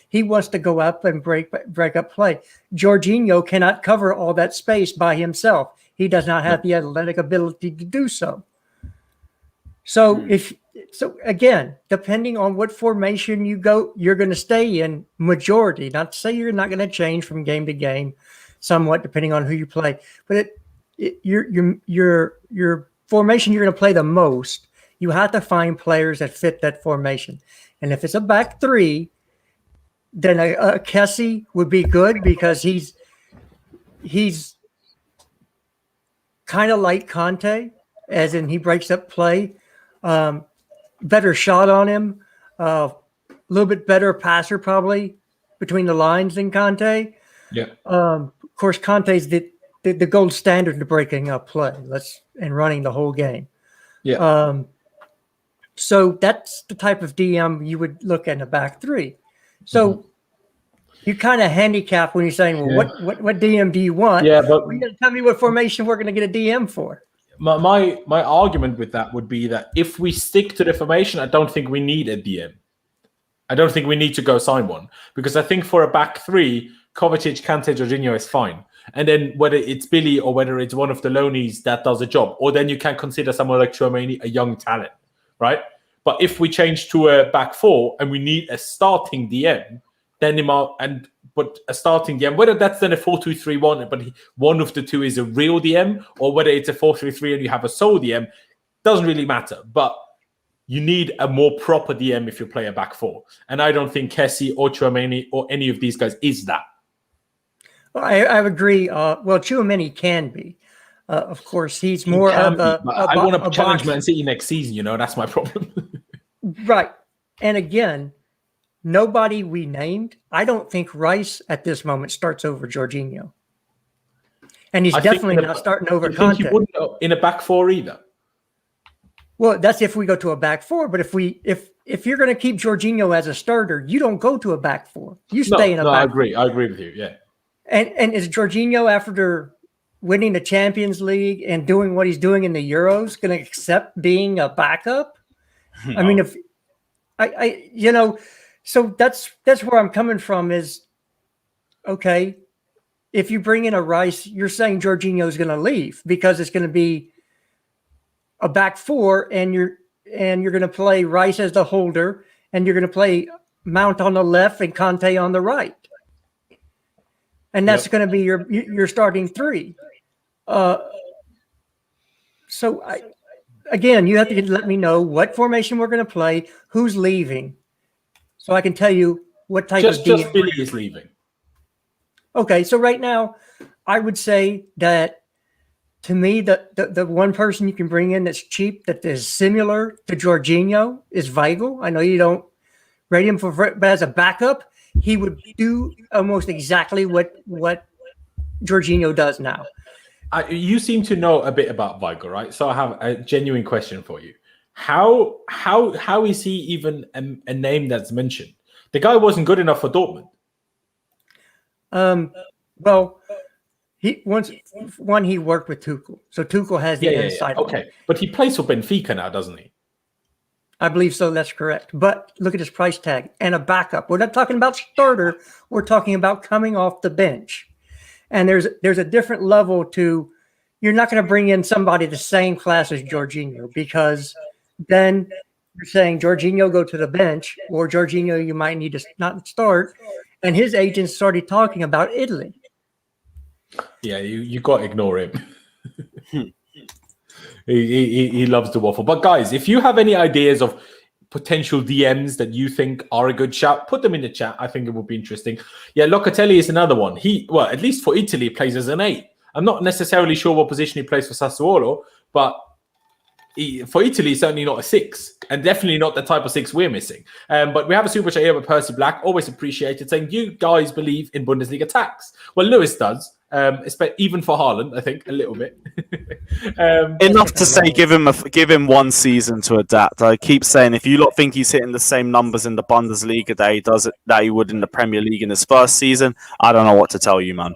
He wants to go up and break up play. Jorginho cannot cover all that space by himself. He does not have the athletic ability to do so. So again, depending on what formation you go, you're going to stay in majority. Not to say you're not going to change from game to game, somewhat depending on who you play. But your formation you're going to play the most, you have to find players that fit that formation. And if it's a back three, then a Kessie would be good because he's kind of like Conte, as in he breaks up play. Better shot on him, a little bit better passer probably between the lines than Conte. Yeah. Of course, Conte's the gold standard to breaking up play. And running the whole game. Yeah. So that's the type of DM you would look at in a back three. So you kind of handicap when you're saying, well, what DM do you want? Yeah, but you're going to tell me what formation we're going to get a DM for. My argument with that would be that if we stick to the formation, I don't think we need a DM. I don't think we need to go sign one because I think for a back three, Kovacic, Kante, Jorginho is fine. And then whether it's Billy or whether it's one of the loanees that does a job, or then you can consider someone like Traore a young talent, right? But if we change to a back four and we need a starting DM, then but a starting DM, whether that's then a 4-2-3-1, but one of the two is a real DM, or whether it's a 4-3-3 and you have a sole DM, doesn't really matter. But you need a more proper DM if you play a back four. And I don't think Kessie or Tchouaméni or any of these guys is that. Well, I agree. Well, Tchouaméni can be. Of course, he's more of a... I want to challenge Man City next season, that's my problem. Right. And again, nobody we named, I don't think Rice at this moment starts over Jorginho. And he's definitely not starting over Conte. He wouldn't in a back four either. Well, that's if we go to a back four. But if you're going to keep Jorginho as a starter, you don't go to a back four. You stay in a back. I agree. I agree with you. Yeah. And is Jorginho, after winning the Champions League and doing what he's doing in the Euros, going to accept being a backup? No. I mean, if so that's where I'm coming from is, okay, if you bring in a Rice, you're saying Jorginho is going to leave because it's going to be a back four, and you're going to play Rice as the holder, and you're going to play Mount on the left and Conte on the right. And that's going to be your starting three. So again, you have to let me know what formation we're going to play, who's leaving, so I can tell you what type of DM. Just Billy is leaving. Okay, so right now, I would say that to me, the one person you can bring in that's cheap, that is similar to Jorginho, is Weigl. I know you don't rate him but as a backup, he would do almost exactly what Jorginho does now. You seem to know a bit about Weigl, right? So I have a genuine question for you. How is he even a name that's mentioned? The guy wasn't good enough for Dortmund. Well, he worked with Tuchel, so Tuchel has the inside. Okay, but he plays for Benfica now, doesn't he? I believe so. That's correct. But look at his price tag and a backup. We're not talking about starter. We're talking about coming off the bench. And there's a different level to. You're not going to bring in somebody the same class as Jorginho, because then you're saying Jorginho go to the bench, or Jorginho you might need to not start. And his agents started talking about Italy. Yeah, you got to ignore him. He loves to waffle. But guys, if you have any ideas of potential DMs that you think are a good shout, put them in the chat. I think it would be interesting. Yeah, Locatelli is another one. Well, at least for Italy, plays as an 8. I'm not necessarily sure what position he plays for Sassuolo, but for Italy, he's certainly not a 6, and definitely not the type of 6 we're missing. But we have a super chat here with Percy Black, always appreciated, saying, you guys believe in Bundesliga tax. Well, Lewis does, even for Haaland, I think, a little bit. Enough to say give him one season to adapt. I keep saying, if you lot think he's hitting the same numbers in the Bundesliga that he would in the Premier League in his first season, I don't know what to tell you, man.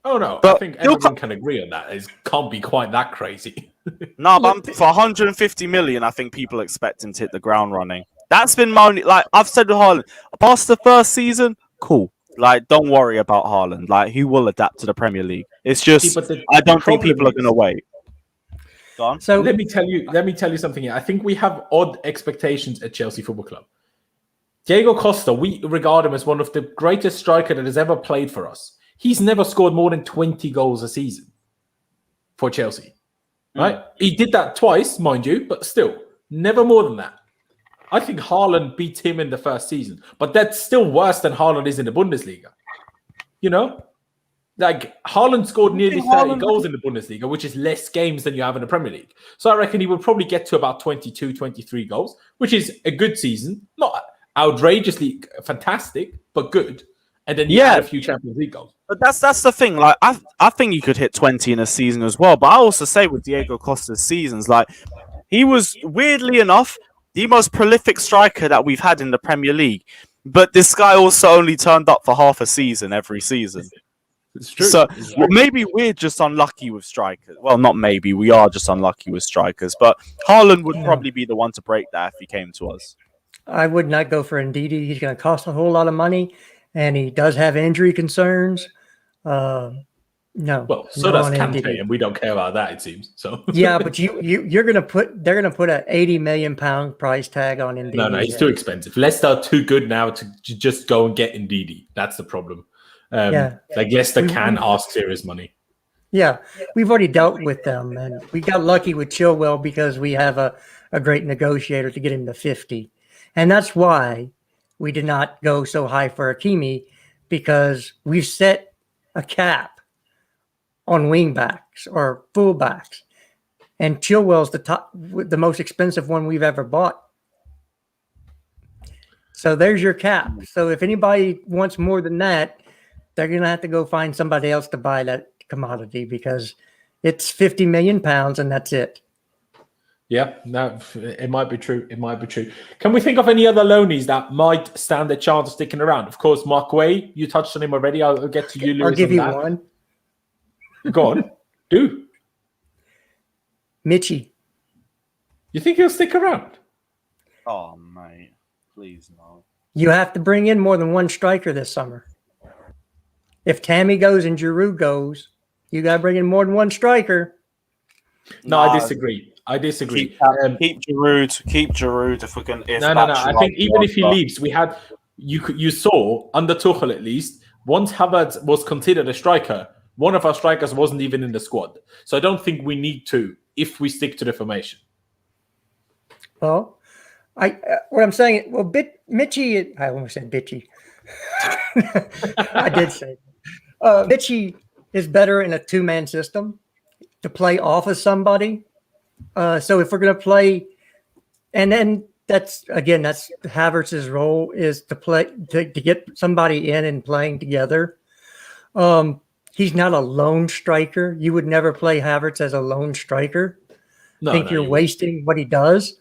Oh, no. But I think everyone can agree on that. It can't be quite that crazy. No, but for 150 million, I think people expect him to hit the ground running. That's been my only... Like, I've said to Haaland, past the first season, cool. Like, don't worry about Haaland. Like, he will adapt to the Premier League. It's just, but I don't think problem people are is- going to wait. Go on. So Let me tell you something here. I think we have odd expectations at Chelsea Football Club. Diego Costa, we regard him as one of the greatest striker that has ever played for us. He's never scored more than 20 goals a season for Chelsea. Right? He did that twice, mind you, but still, never more than that. I think Haaland beat him in the first season, but that's still worse than Haaland is in the Bundesliga. You know? Like, Haaland scored nearly 30 goals in the Bundesliga, which is less games than you have in the Premier League. So I reckon he will probably get to about 22, 23 goals, which is a good season. Not outrageously fantastic, but good. And then you add a few Champions League goals. But that's the thing. Like, I think you could hit 20 in a season as well. But I also say with Diego Costa's seasons, like, he was, weirdly enough, the most prolific striker that we've had in the Premier League. But this guy also only turned up for half a season every season. It's true. So maybe we're just unlucky with strikers. Well, not maybe. We are just unlucky with strikers. But Haaland would probably be the one to break that if he came to us. I would not go for Ndidi. He's going to cost a whole lot of money, and he does have injury concerns. No. Well, so does Kante, and we don't care about that, it seems. So yeah, but they're going to put an 80 million pound price tag on Ndidi. No, he's too expensive. Leicester are too good now to just go and get Ndidi. That's the problem. Like Leicester can ask serious money. Yeah, we've already dealt with them, and we got lucky with Chilwell because we have a great negotiator to get him to 50. And that's why we did not go so high for Hakimi, because we've set a cap on wingbacks or fullbacks. And Chilwell's the most expensive one we've ever bought. So there's your cap. So if anybody wants more than that, they're going to have to go find somebody else to buy that commodity, because it's 50 million pounds and that's it. Yeah, no, it might be true. It might be true. Can we think of any other loanees that might stand a chance of sticking around? Of course, Mark Way, you touched on him already. I'll get to you, Lewis. I'll give you that. one. Go on. Do. Michy. You think he'll stick around? Oh, mate. Please, no. You have to bring in more than one striker this summer. If Tammy goes and Giroud goes, you got to bring in more than one striker. No, I disagree. Keep Giroud if we can. No. I think even if he leaves, we had you saw under Tuchel at least, once Havertz was considered a striker, one of our strikers wasn't even in the squad. So I don't think we need to if we stick to the formation. Well, what I'm saying, well, Michy, I almost said bitchy. I did say Michy is better in a two-man system to play off of somebody. So if we're going to play, and then that's Havertz's role is to play to get somebody in and playing together. He's not a lone striker. You would never play Havertz as a lone striker. I think you're wasting what he does.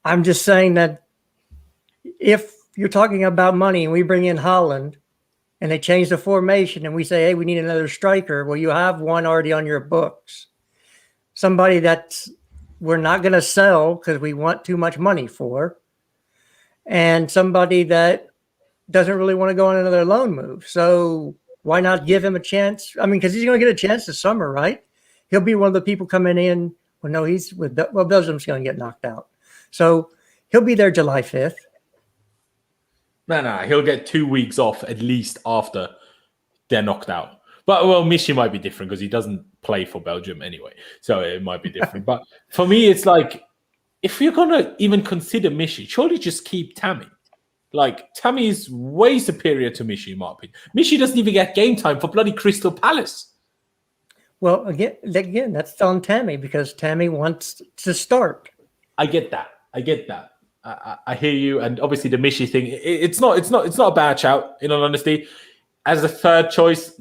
I'm just saying that if you're talking about money and we bring in Haaland and they change the formation and we say, hey, we need another striker. Well, you have one already on your books. Somebody that we're not going to sell because we want too much money for, and somebody that doesn't really want to go on another loan move. So why not give him a chance? I mean, because he's going to get a chance this summer, right? He'll be one of the people coming in. Well, no, he's with Belgium's going to get knocked out. So he'll be there July 5th. No, he'll get 2 weeks off at least after they're knocked out. But, well, Michy might be different because he doesn't play for Belgium anyway. So it might be different. But for me, it's like, if you're going to even consider Michy, surely just keep Tammy. Like, Tammy is way superior to Michy, in my opinion. Michy doesn't even get game time for bloody Crystal Palace. Well, again, that's on Tammy because Tammy wants to start. I get that. I hear you, and obviously the Michy thing. It's not a bad shout. In all honesty, as a third choice,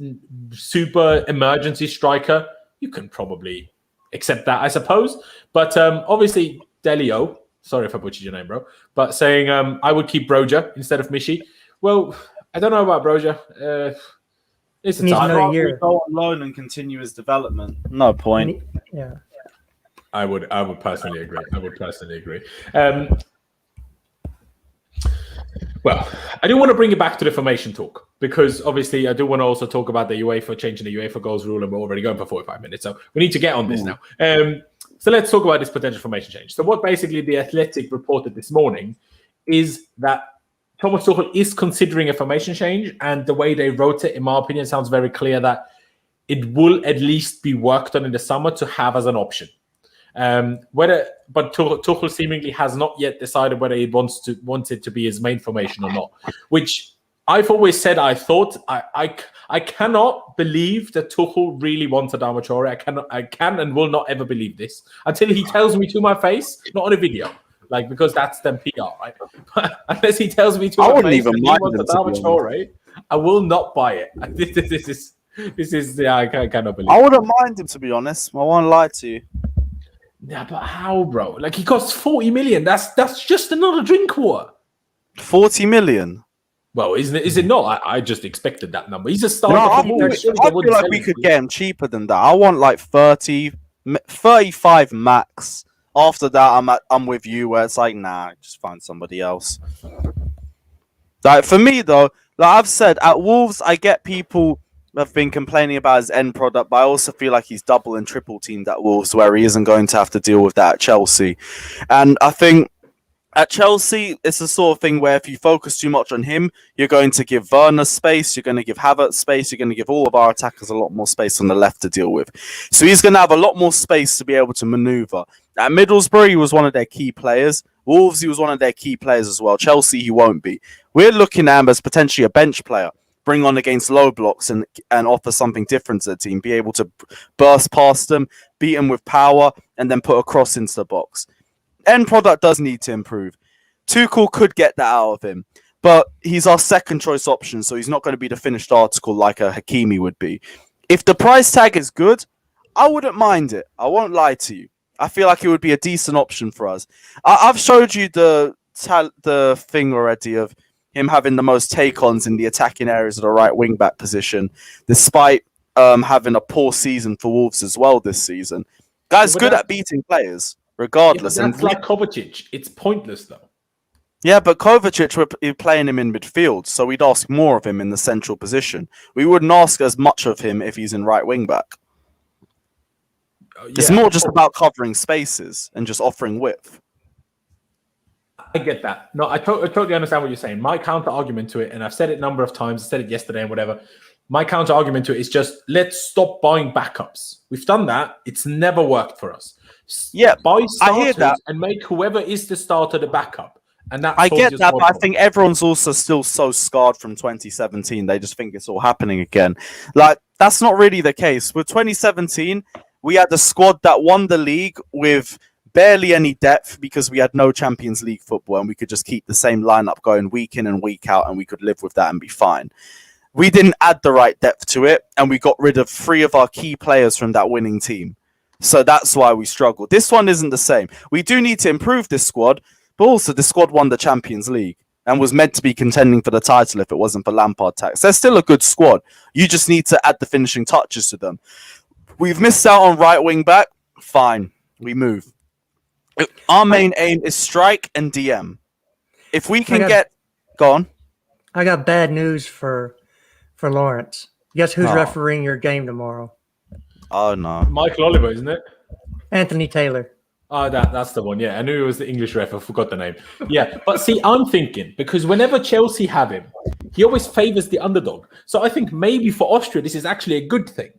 super emergency striker, you can probably accept that, I suppose. But obviously, Delio. Sorry if I butchered your name, bro. But saying I would keep Broja instead of Michy. Well, I don't know about Broja. It's a another year. Go on loan and continue his development. No point. Yeah. I would personally agree. Well, I do want to bring it back to the formation talk because obviously I do want to also talk about the UEFA changing the UEFA goals rule, and we're already going for 45 minutes, so we need to get on this now. So let's talk about this potential formation change. So what basically the Athletic reported this morning is that Thomas Tuchel is considering a formation change, and the way they wrote it, in my opinion, sounds very clear that it will at least be worked on in the summer to have as an option. But Tuchel seemingly has not yet decided whether he wants it to be his main formation or not, which I've always said I thought. I cannot believe that Tuchel really wants Adama Traore. I can and will not ever believe this until he tells me to my face, not on a video, because that's then PR, right? But unless he tells me to my face that he wants Adama Traore, I will not buy it. This is I cannot believe. I wouldn't mind him, to be honest. I won't lie to you. Yeah, but how, bro? He costs 40 million. That's just another drink water. 40 million. Well, isn't it? Is it not? I just expected that number. He's a starter. I feel like we could get him cheaper than that. I want 30, 35 max. After that, I'm with you. Where it's nah, just find somebody else. For me though, I've said at Wolves, I get people have been complaining about his end product, but I also feel like he's double and triple teamed at Wolves, where he isn't going to have to deal with that at Chelsea. And I think at Chelsea, it's the sort of thing where if you focus too much on him, you're going to give Werner space, you're going to give Havertz space, you're going to give all of our attackers a lot more space on the left to deal with. So he's going to have a lot more space to be able to maneuver. At Middlesbrough, he was one of their key players. Wolves, he was one of their key players as well. Chelsea, he won't be. We're looking at him as potentially a bench player. Bring on against low blocks and offer something different to the team. Be able to burst past them, beat them with power, and then put a cross into the box. End product does need to improve. Tuchel could get that out of him, but he's our second choice option, so he's not going to be the finished article like a Hakimi would be. If the price tag is good, I wouldn't mind it. I won't lie to you. I feel like it would be a decent option for us. I've showed you the thing already of him having the most take-ons in the attacking areas of the right wing-back position, despite having a poor season for Wolves as well this season. Guy's good at beating players, regardless. Yeah, that's like Kovacic. It's pointless, though. Yeah, but Kovacic, we're playing him in midfield, so we'd ask more of him in the central position. We wouldn't ask as much of him if he's in right wing-back. It's more just about covering spaces and just offering width. I get that. No, I totally understand what you're saying. My counter argument to it, and I've said it a number of times, I said it yesterday and whatever. My counter argument to it is just let's stop buying backups. We've done that. It's never worked for us. Yeah, buy starters I hear that. And make whoever is the starter the backup. And that I get that, but I think everyone's also still so scarred from 2017. They just think it's all happening again. That's not really the case. With 2017, we had a squad that won the league with barely any depth because we had no Champions League football, and we could just keep the same lineup going week in and week out, and we could live with that and be fine. We didn't add the right depth to it, and we got rid of 3 of our key players from that winning team. So that's why we struggled. This one isn't the same. We do need to improve this squad, but also the squad won the Champions League and was meant to be contending for the title if it wasn't for Lampard tax. They're still a good squad. You just need to add the finishing touches to them. We've missed out on right wing back. Fine, we move. Our main aim is strike and DM. If we can go on. I got bad news for Laurenz. Guess who's refereeing your game tomorrow? Oh no, Michael Oliver, isn't it? Anthony Taylor. Oh, that's the one. Yeah, I knew it was the English ref. I forgot the name. Yeah, but see, I'm thinking because whenever Chelsea have him, he always favors the underdog. So I think maybe for Austria, this is actually a good thing.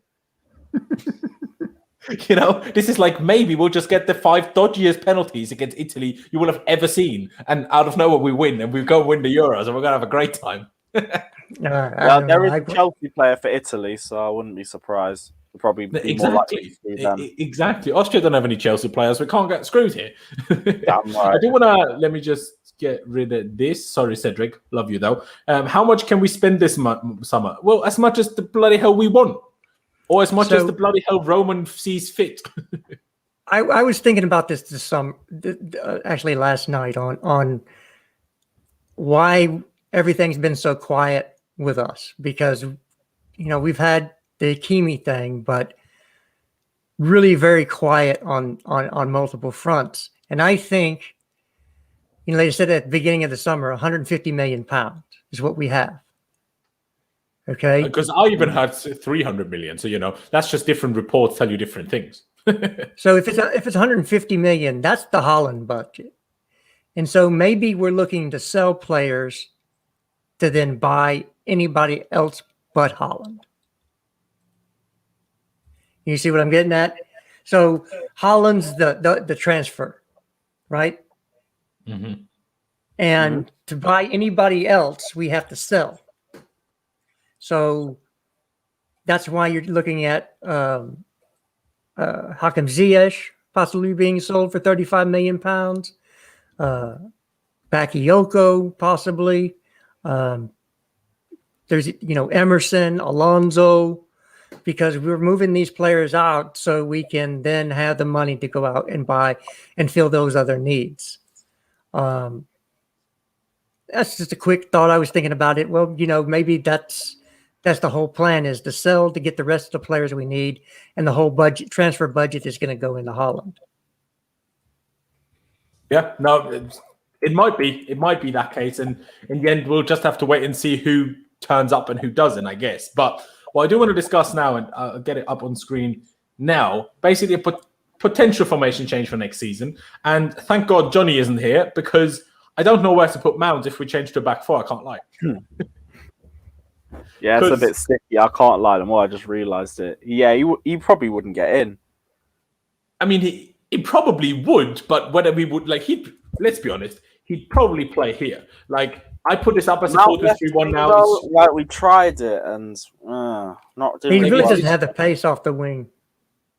This is maybe we'll just get the 5 dodgiest penalties against Italy you will have ever seen, and out of nowhere we win, and we go win the Euros, and we're gonna have a great time. There is a Chelsea player for Italy, so I wouldn't be surprised. Probably be more likely to see them. Exactly. Austria don't have any Chelsea players. We can't get screwed here. Damn right. I do want to let me just get rid of this. Sorry, Cedric. Love you though. How much can we spend this summer? Well, as much as the bloody hell we want. Or as much as the bloody hell Roman sees fit. I was thinking about this actually last night on why everything's been so quiet with us. Because, we've had the Hakimi thing, but really very quiet on multiple fronts. And I think they said at the beginning of the summer, 150 million pounds is what we have. Okay. Because I even heard 300 million. So, that's just different reports tell you different things. So if it's 150 million, that's the Haaland budget. And so maybe we're looking to sell players to then buy anybody else but Haaland. You see what I'm getting at? So Haaland's the transfer, right? Mm-hmm. And to buy anybody else, we have to sell. So that's why you're looking at Hakim Ziyech possibly being sold for 35 million pounds. Bakayoko possibly. There's Emerson, Alonso, because we're moving these players out so we can then have the money to go out and buy and fill those other needs. That's just a quick thought. I was thinking about it. Well, maybe that's the whole plan, is to sell to get the rest of the players we need, and the whole transfer budget is going to go into Haaland. Yeah, no, it might be. It might be that case, and in the end, we'll just have to wait and see who turns up and who doesn't, I guess. But what I do want to discuss now, and I'll get it up on screen now, basically a potential formation change for next season. And thank God Johnny isn't here, because I don't know where to put Mount if we change to a back four. I can't lie. Yeah, it's a bit sticky. I can't lie. The more I just realised it. Yeah, he probably wouldn't get in. I mean, he probably would, but whether we would, let's be honest, he'd probably play here. I put this up as a 4-2-3-1 now. We tried it and not doing. He really doesn't have the pace off the wing.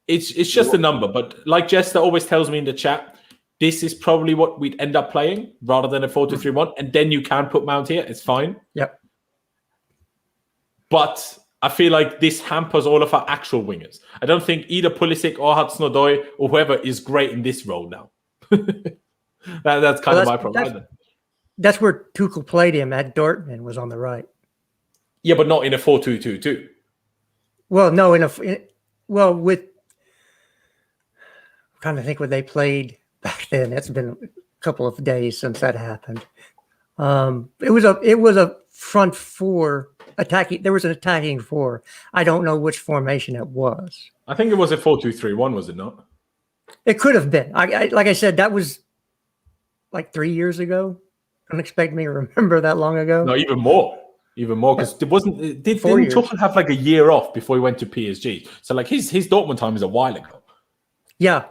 It's just a number, but like Jester always tells me in the chat, this is probably what we'd end up playing rather than a 4-2-3-1, and then you can put Mount here. It's fine. Yep. But I feel like this hampers all of our actual wingers. I don't think either Pulisic or Hudson-Odoi or whoever is great in this role now. That's kind of my problem. That's where Tuchel played him at Dortmund, was on the right. Yeah, but not in a 4-2-2-2. Well, no, with I'm trying to think what they played back then. It's been a couple of days since that happened. It was a front four attacking. There was an attacking four. I don't know which formation it was. I think it was a 4-2-3-1, was it not? It could have been. Like I said, that was like 3 years ago. Don't expect me to remember that long ago. No, even more, because didn't Tuchel have a year off before he went to PSG? So his Dortmund time is a while ago. Yeah.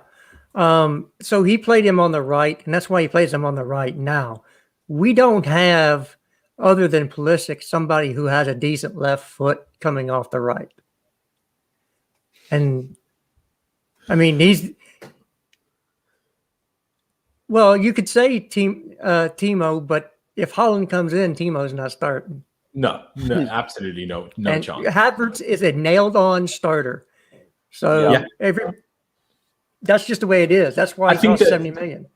So he played him on the right, and that's why he plays him on the right now. We don't have, other than Pulisic, somebody who has a decent left foot coming off the right. And I mean, you could say Timo, but if Haaland comes in, Timo's not starting. No, absolutely no chance. Havertz is a nailed-on starter. So that's just the way it is. That's why I think 70 million.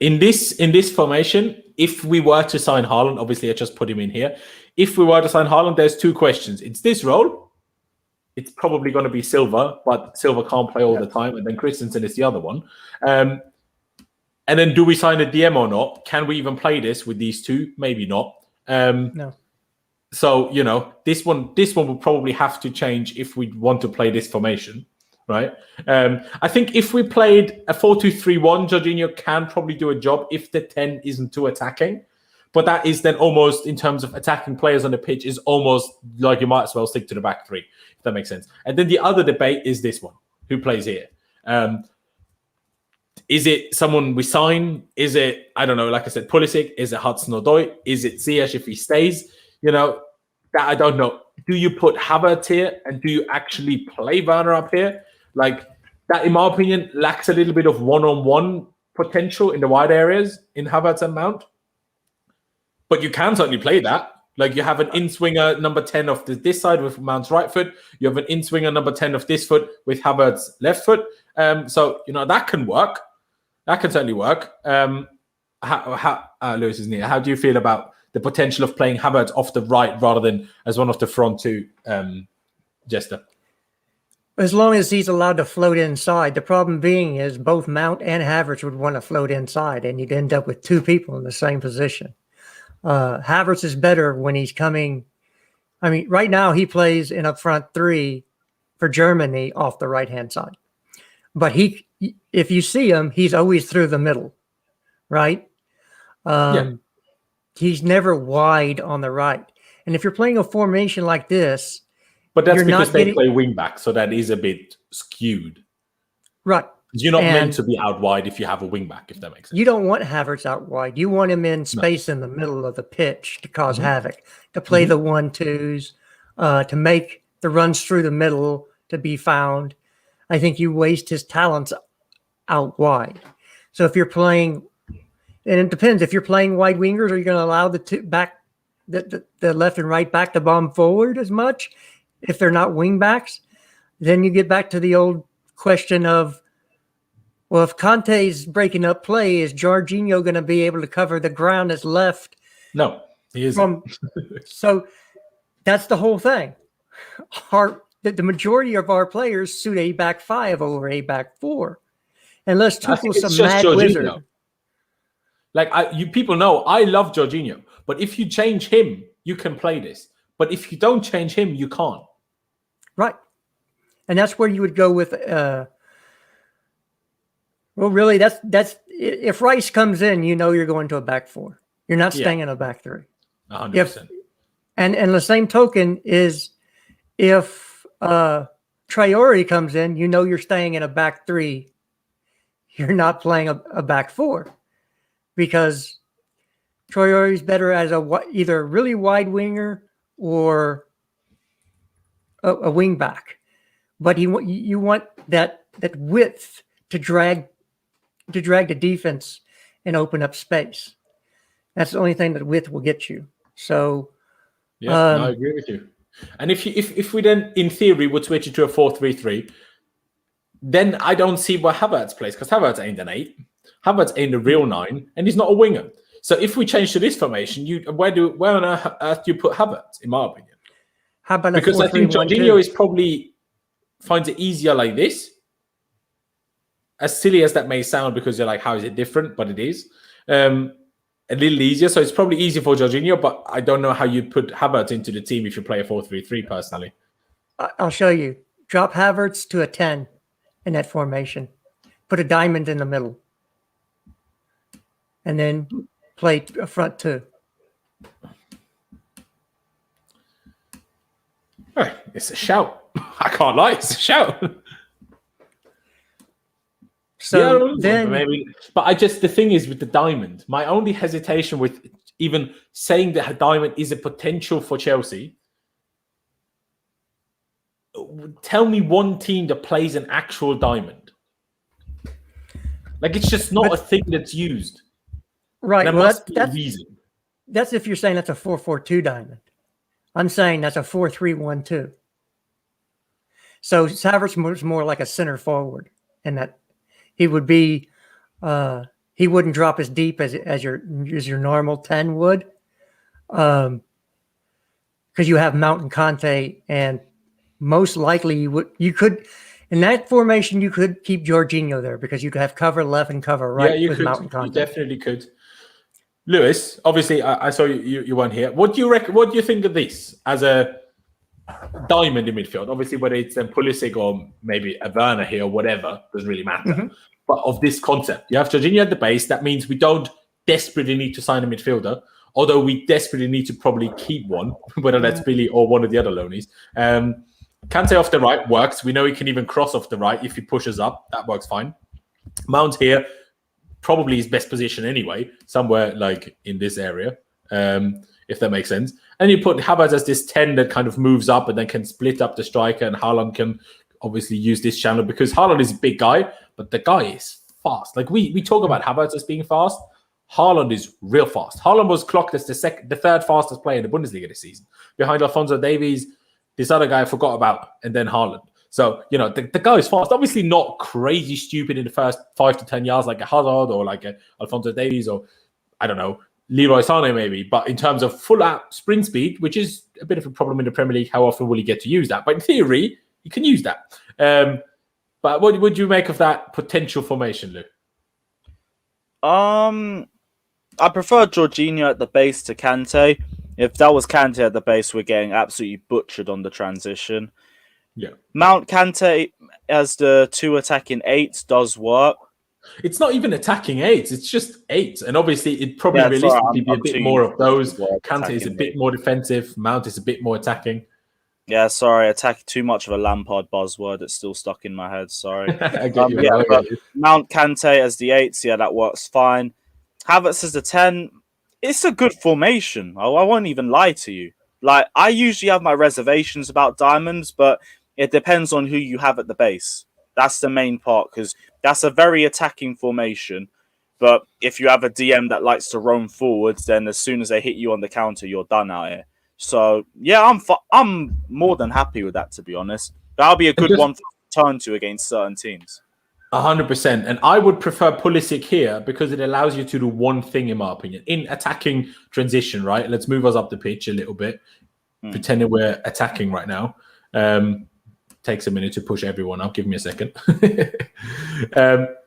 In this formation, if we were to sign Haaland, obviously I just put him in here. If we were to sign Haaland, there's two questions. It's this role. It's probably going to be Silva, but Silva can't play all the time. And then Christensen is the other one. And then do we sign a DM or not? Can we even play this with these two? Maybe not. No. So, this one will probably have to change if we want to play this formation. Right. I think if we played a 4-2-3-1, Jorginho can probably do a job if the 10 isn't too attacking. But that is then almost, in terms of attacking players on the pitch, is almost like you might as well stick to the back three, if that makes sense. And then the other debate is this one. Who plays here? Is it someone we sign? Is it, I don't know, like I said, Pulisic? Is it Hudson-Odoi? Is it Ziyech if he stays? That I don't know. Do you put Havertz here, and do you actually play Werner up here? That, in my opinion, lacks a little bit of one-on-one potential in the wide areas in Havertz and Mount. But you can certainly play that. You have an in-swinger number 10 of this side with Mount's right foot. You have an in-swinger number 10 of this foot with Havertz's left foot. So, that can work. That can certainly work. Lewis is near. How do you feel about the potential of playing Havertz off the right rather than as one of the front two, Jester? As long as he's allowed to float inside. The problem being is both Mount and Havertz would want to float inside, and you'd end up with two people in the same position. Havertz is better when he's coming. I mean, right now he plays in a front three for Germany off the right-hand side. But if you see him, he's always through the middle, right? He's never wide on the right. And if you're playing a formation like this, but that's because they play wing back, so that is a bit skewed. Right. You're not meant to be out wide if you have a wing back, if that makes sense. You don't want Havertz out wide. You want him in space in the middle of the pitch to cause havoc, to play the 1-2s, to make the runs through the middle to be found. I think you waste his talents out wide. So if you're playing, and it depends, if you're playing wide wingers, are you going to allow the left and right back to bomb forward as much? If they're not wing backs, then you get back to the old question of, well, if Conte's breaking up play, is Jorginho going to be able to cover the ground that's left? No, he isn't. So that's the whole thing. The majority of our players suit a back five over a back four, unless Tuchel's some mad wizard. Like you people know, I love Jorginho, but if you change him, you can play this. But if you don't change him, you can't. Right. And that's where you would go with well, really, that's if Rice comes in, you know you're going to a back four. You're not staying in a back three. 100%. And the same token is if Traore comes in, you know you're staying in a back three. You're not playing a back four because Traore is better as either a really wide winger or a wing back, but you want that width to drag the defense and open up space. That's the only thing that width will get you. So, I agree with you. And if we then, in theory, would switch it to a 4-3-3, then I don't see where Havertz plays because Havertz ain't an 8, Havertz ain't a real 9, and he's not a winger. So if we change to this formation, where on earth do you put Havertz? In my opinion. How about because I think Jorginho is probably finds it easier like this. As silly as that may sound, because you're like, how is it different? But it is a little easier. So it's probably easy for Jorginho, but I don't know how you put Havertz into the team if you play a 4-3-3 personally. I'll show you. Drop Havertz to a 10 in that formation. Put a diamond in the middle. And then play a front two. It's a shout. I can't lie. It's a shout. So then, maybe, but the thing is with the diamond, my only hesitation with even saying that a diamond is a potential for Chelsea. Tell me one team that plays an actual diamond. Like it's just not a thing that's used. Right. There must be a reason. That's if you're saying that's a 4-4-2 diamond. I'm saying that's a 4-3-1-2. So Havertz moves more like a center forward, and that he would be he wouldn't drop as deep as your normal 10 would, because you have Mount and Conte, and most likely you could in that formation you could keep Jorginho there because you could have cover left and cover right with Mount and Conte. You definitely could. Lewis, obviously, I saw you weren't here. What do you reckon? What do you think of this as a diamond in midfield? Obviously, whether it's then Pulisic or maybe a Werner here or whatever, doesn't really matter. Mm-hmm. But of this concept, you have Jorginho at the base. That means we don't desperately need to sign a midfielder, although we desperately need to probably keep one, whether that's Billy or one of the other loanees. Kante off the right works. We know he can even cross off the right if he pushes up. That works fine. Mount here. Probably his best position anyway, somewhere like in this area, if that makes sense. And you put Havertz as this 10 that kind of moves up and then can split up the striker, and Haaland can obviously use this channel because Haaland is a big guy, but the guy is fast. Like we talk about Havertz as being fast. Haaland is real fast. Haaland was clocked as the third fastest player in the Bundesliga this season, behind Alphonso Davies, this other guy I forgot about, and then Haaland. So, the guy is fast. Obviously not crazy stupid in the first 5 to 10 yards like a Hazard or like a Alphonso Davies or, I don't know, Leroy Sané maybe. But in terms of full-out sprint speed, which is a bit of a problem in the Premier League, how often will he get to use that? But in theory, he can use that. But what would you make of that potential formation, Lou? I prefer Jorginho at the base to Kante. If that was Kante at the base, we're getting absolutely butchered on the transition. Yeah. Mount Kante as the 2 attacking 8s does work. It's not even attacking 8s, it's just 8s. And obviously, it'd probably Yeah, sorry, realistically be a I'm bit too more used of to the those. word Kante is a attacking bit 8. more defensive. Mount is a bit more attacking. Yeah, sorry, attack too much of a Lampard buzzword. It's still stuck in my head. Sorry. I get you. Yeah, I but get you. Mount Kante as the 8s, yeah, that works fine. Havertz as the 10, it's a good formation. I won't even lie to you. Like, I usually have my reservations about diamonds, but it depends on who you have at the base. That's the main part, because that's a very attacking formation. But if you have a DM that likes to roam forwards, then as soon as they hit you on the counter, you're done out here. So, yeah, I'm more than happy with that, to be honest. That'll be a good one to turn to against certain teams. 100%. And I would prefer Pulisic here because it allows you to do one thing, in my opinion, in attacking transition, right? Let's move us up the pitch a little bit, pretending we're attacking right now. Takes a minute to push everyone up. Give me a second.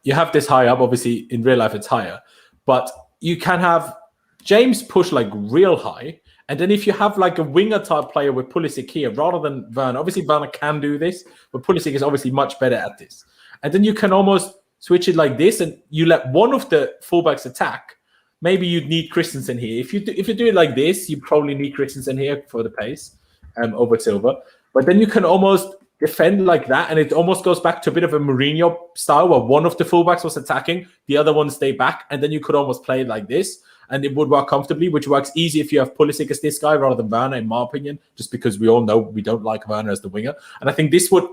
You have this high up. Obviously, in real life, it's higher. But you can have James push like real high. And then if you have like a winger type player with Pulisic here, rather than Werner, obviously Werner can do this, but Pulisic is obviously much better at this. And then you can almost switch it like this, and you let one of the fullbacks attack. Maybe you'd need Christensen here. If you do it like this, you probably need Christensen here for the pace over Silva. But then you can almost defend like that, and it almost goes back to a bit of a Mourinho style where one of the fullbacks was attacking, the other one stay back, and then you could almost play it like this, and it would work comfortably, which works easy if you have Pulisic as this guy rather than Werner, in my opinion, just because we all know we don't like Werner as the winger. And I think this would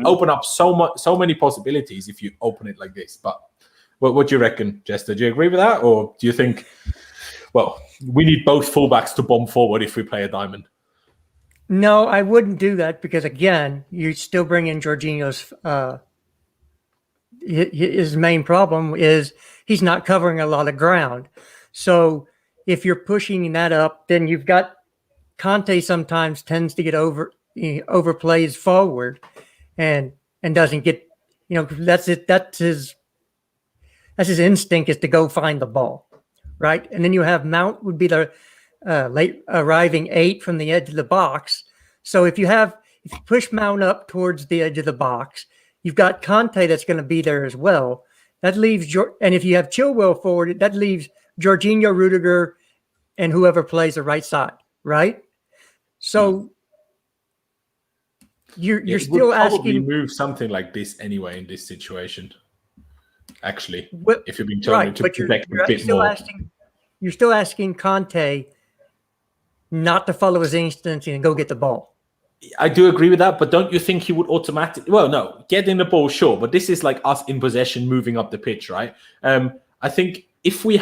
open up so many possibilities if you open it like this. But what do you reckon, Jester? Do you agree with that, or do you think, well, we need both fullbacks to bomb forward if we play a diamond? No, I wouldn't do that because, again, you still bring in Jorginho's. His main problem is he's not covering a lot of ground. So if you're pushing that up, then you've got Kante sometimes tends to get overplays forward and doesn't get, that's it. That's his instinct is to go find the ball, right? And then you have Mount would be the late arriving 8 from the edge of the box. So if you push Mount up towards the edge of the box, you've got Kante that's going to be there as well. That leaves and if you have Chilwell forward, that leaves Jorginho, Rudiger, and whoever plays the right side, right? So you're still asking. Move something like this anyway in this situation. Actually, if you're being told right, to but protect a bit more. You're still asking Kante not to follow his instincts and go get the ball. I do agree with that, but don't you think he would automatically? Well, no, getting the ball, sure, but this is like us in possession, moving up the pitch, right? I think if we,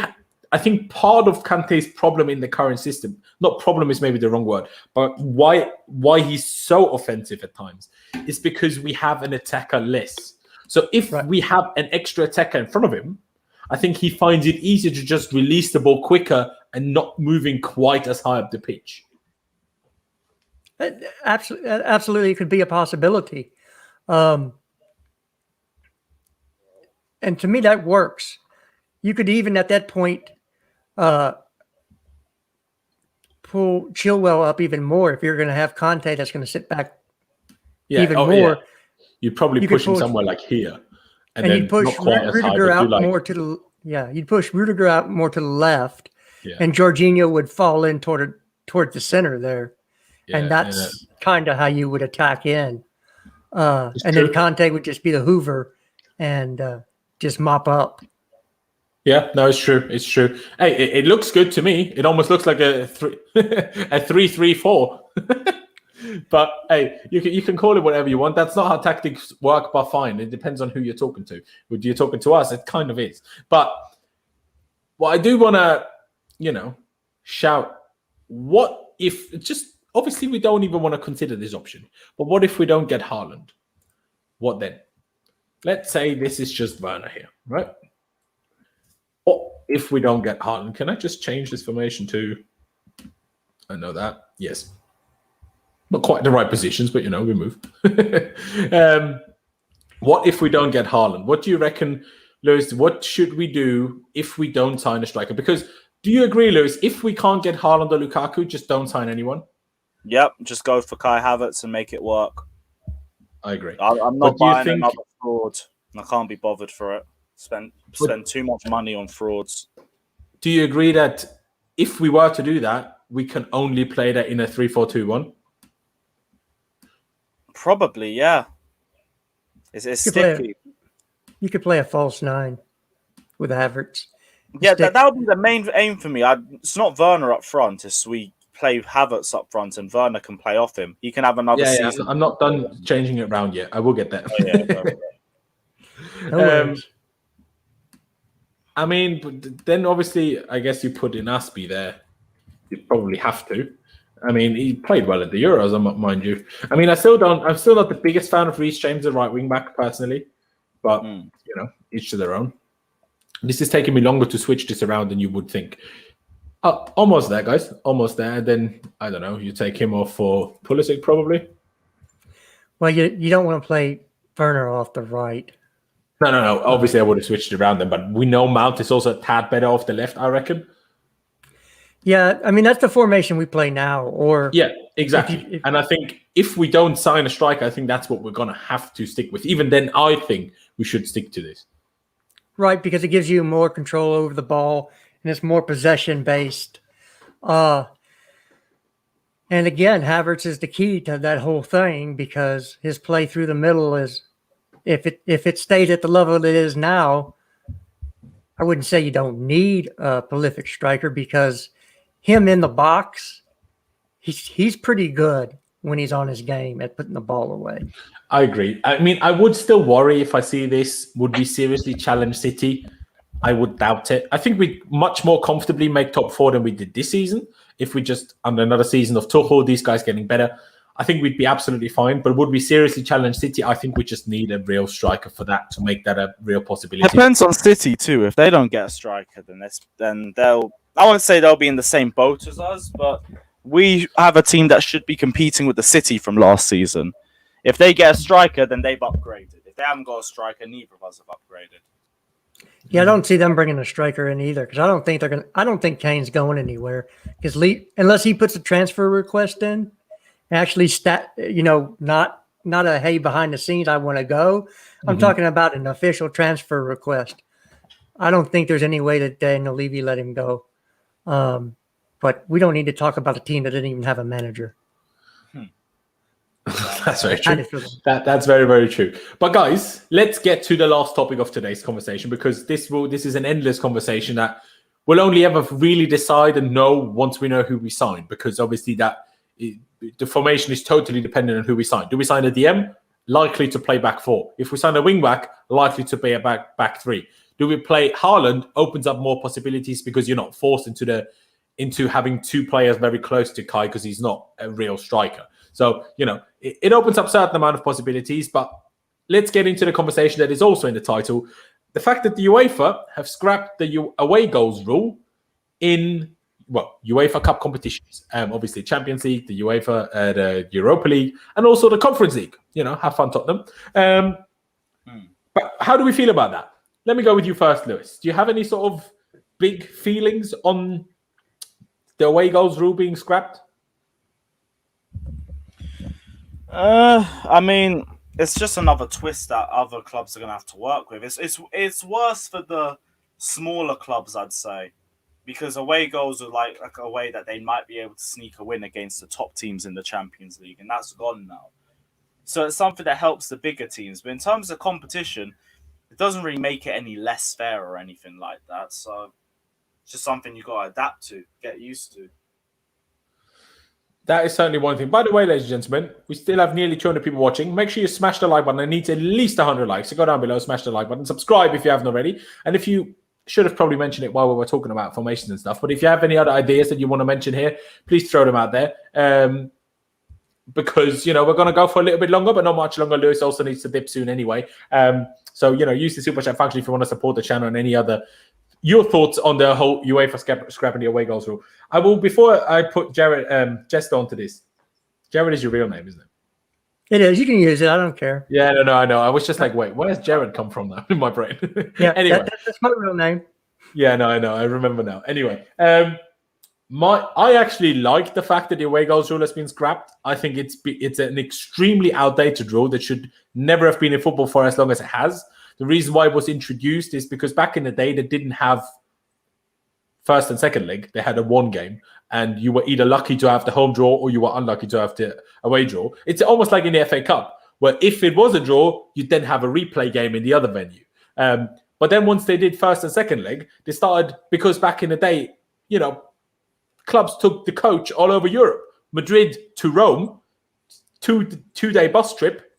I think part of Kante's problem in the current system, not problem is maybe the wrong word, but why he's so offensive at times is because we have an attacker less. So if we have an extra attacker in front of him, I think he finds it easier to just release the ball quicker and not moving quite as high up the pitch. Absolutely, it could be a possibility. And to me, that works. You could even at that point pull Chilwell up even more if you're going to have Kante that's going to sit back even more. Yeah. You'd probably push him somewhere like here. And then you'd push Rudiger out more to the you'd push Rudiger out more to the left, and Jorginho would fall in toward the center there. And that's kind of how you would attack in. And then Kante would just be the Hoover and just mop up. Yeah, no, it's true. It's true. Hey, it looks good to me. It almost looks like a 3-3-4. But hey, you can call it whatever you want. That's not how tactics work, but fine. It depends on who you're talking to. If you're talking to us, it kind of is. But what I do want to, shout, what if just obviously we don't even want to consider this option, but what if we don't get Haaland? What then? Let's say this is just Werner here, right? What if we don't get Haaland? Can I just change this formation to, I know that, yes. Not quite the right positions, but we move. What if we don't get Haaland? What do you reckon, Lewis? What should we do if we don't sign a striker? Because do you agree, Lewis? If we can't get Haaland or Lukaku, just don't sign anyone. Yep, just go for Kai Havertz and make it work. I agree. I'm not buying another fraud. I can't be bothered for it. Spend too much money on frauds. Do you agree that if we were to do that, we can only play that in a 3-4-2-1? Probably, yeah. It's sticky. You could play a false 9 with Havertz. Yeah, that would be the main aim for me. It's not Werner up front. It's we play Havertz up front and Werner can play off him. He can have another season. I'm not done changing it around yet. I will get that. I mean, but then obviously, I guess you put in Aspie there. You probably have to. I mean, he played well at the Euros, mind you. I mean, I'm still not the biggest fan of Reece James, the right wing back, personally. But each to their own. This is taking me longer to switch this around than you would think. Almost there, guys. Almost there. Then I don't know. You take him off for Pulisic, probably. Well, you don't want to play Werner off the right. No. Obviously, I would have switched it around then, but we know Mount is also a tad better off the left, I reckon. Yeah, I mean, that's the formation we play now. Or yeah, exactly. And I think if we don't sign a striker, I think that's what we're going to have to stick with. Even then, I think we should stick to this. Right, because it gives you more control over the ball, and it's more possession-based. And again, Havertz is the key to that whole thing because his play through the middle is, if it stayed at the level it is now, I wouldn't say you don't need a prolific striker because him in the box, he's pretty good when he's on his game at putting the ball away. I agree. I mean, I would still worry if I see this. Would we seriously challenge City? I would doubt it. I think we'd much more comfortably make top 4 than we did this season. If we just, under another season of Tuchel, these guys getting better, I think we'd be absolutely fine. But would we seriously challenge City? I think we just need a real striker for that to make that a real possibility. Depends on City too. If they don't get a striker, then they'll. I won't say they'll be in the same boat as us, but we have a team that should be competing with the City from last season. If they get a striker, then they've upgraded. If they haven't got a striker, neither of us have upgraded. Yeah, I don't see them bringing a striker in either because I don't think Kane's going anywhere because unless he puts a transfer request in, actually not a hey behind the scenes I want to go. I'm talking about an official transfer request. I don't think there's any way that Daniel Levy let him go. But we don't need to talk about a team that didn't even have a manager. That's very true. That's very, very true. But guys, let's get to the last topic of today's conversation because this is an endless conversation that we'll only ever really decide and know once we know who we sign. Because obviously the formation is totally dependent on who we sign. Do we sign a DM? Likely to play back 4. If we sign a wing back, likely to play a back 3. Do we play Haaland? Opens up more possibilities because you're not forced into having 2 players very close to Kai because he's not a real striker. So, it opens up a certain amount of possibilities, but let's get into the conversation that is also in the title. The fact that the UEFA have scrapped the away goals rule in, UEFA Cup competitions. Obviously, Champions League, the UEFA, the Europa League, and also the Conference League. Have fun, Tottenham. But how do we feel about that? Let me go with you first, Lewis. Do you have any sort of big feelings on the away goals rule being scrapped? I mean, it's just another twist that other clubs are going to have to work with. It's worse for the smaller clubs, I'd say, because away goals are like a way that they might be able to sneak a win against the top teams in the Champions League, and that's gone now. So it's something that helps the bigger teams. But in terms of competition, it doesn't really make it any less fair or anything like that. So it's just something you got to adapt to, get used to. That is certainly one thing. By the way, ladies and gentlemen, we still have nearly 200 people watching. Make sure you smash the like button. I need at least 100 likes. So go down below, smash the like button, subscribe if you haven't already. And if you should have probably mentioned it while we were talking about formations and stuff, but if you have any other ideas that you want to mention here, please throw them out there. Because, we're going to go for a little bit longer, but not much longer. Lewis also needs to dip soon anyway. So, use the super chat function if you want to support the channel and any other. Your thoughts on the whole UEFA scrapping the away goals rule. I will, before I put Jester onto this. Jared is your real name, isn't it? It is. You can use it. I don't care. Yeah, no, I know. I was just like, wait, where's Jared come from now in my brain? Yeah, Anyway. that's my real name. Yeah, no, I know. I remember now. Anyway, I actually like the fact that the away goals rule has been scrapped. I think it's an extremely outdated rule that should never have been in football for as long as it has. The reason why it was introduced is because back in the day they didn't have first and second leg. They had a one game, and you were either lucky to have the home draw or you were unlucky to have the away draw. It's almost like in the FA Cup, where if it was a draw, you'd then have a replay game in the other venue. But then once they did first and second leg, they started, because back in the day, clubs took the coach all over Europe. Madrid to Rome, two-day bus trip,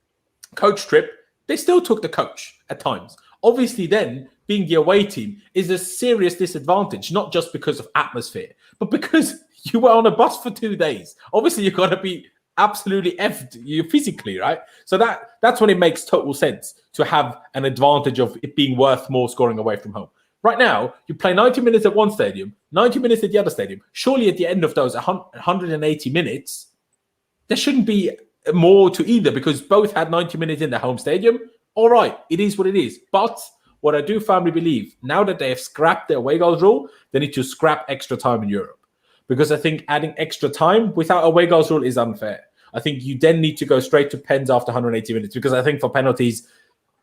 coach trip, they still took the coach at times. Obviously then, being the away team is a serious disadvantage, not just because of atmosphere, but because you were on a bus for 2 days. Obviously, you've got to be absolutely effed you physically, right? So that's when it makes total sense to have an advantage of it being worth more scoring away from home. Right now, you play 90 minutes at one stadium, 90 minutes at the other stadium. Surely at the end of those 180 minutes, there shouldn't be more to either, because both had 90 minutes in their home stadium. All right, it is what it is. But what I do firmly believe, now that they have scrapped the away goals rule, they need to scrap extra time in Europe. Because I think adding extra time without away goals rule is unfair. I think you then need to go straight to pens after 180 minutes, because I think for penalties,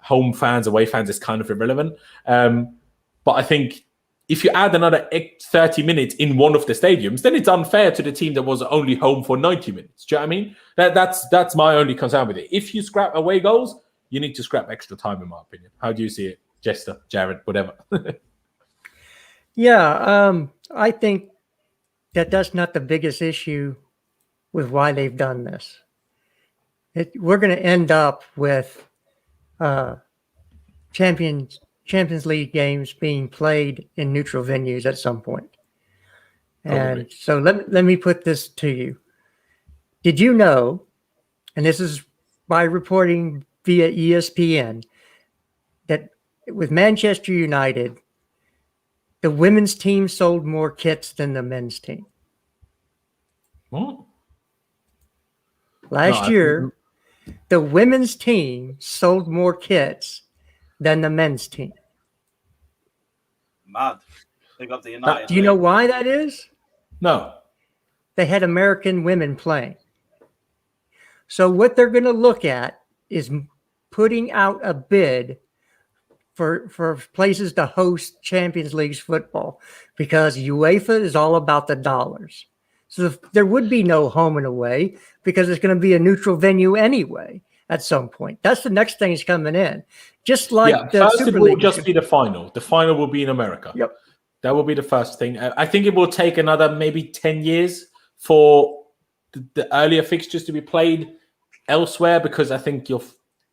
home fans, away fans is kind of irrelevant. But I think if you add another 30 minutes in one of the stadiums, then it's unfair to the team that was only home for 90 minutes. Do you know what I mean? That's my only concern with it. If you scrap away goals, you need to scrap extra time, in my opinion. How do you see it, Jester, Jared, whatever? Yeah, I think that's not the biggest issue with why they've done this. We're going to end up with Champions League games being played in neutral venues at some point. And so let me put this to you. Did you know, and this is by reporting via ESPN, that with Manchester United, the women's team sold more kits than the men's team? What? Last year, the women's team sold more kits than the men's team. Mad. They got the United. Do you know why that is? No. They had American women playing. So what they're going to look at is putting out a bid for places to host Champions League football, because UEFA is all about the dollars. So there would be no home and away, because it's going to be a neutral venue anyway at some point. That's the next thing is coming in. Just like the first Super it will League. just be the final. The final will be in America. Yep. That will be the first thing. I think it will take another maybe 10 years for the earlier fixtures to be played elsewhere, because I think your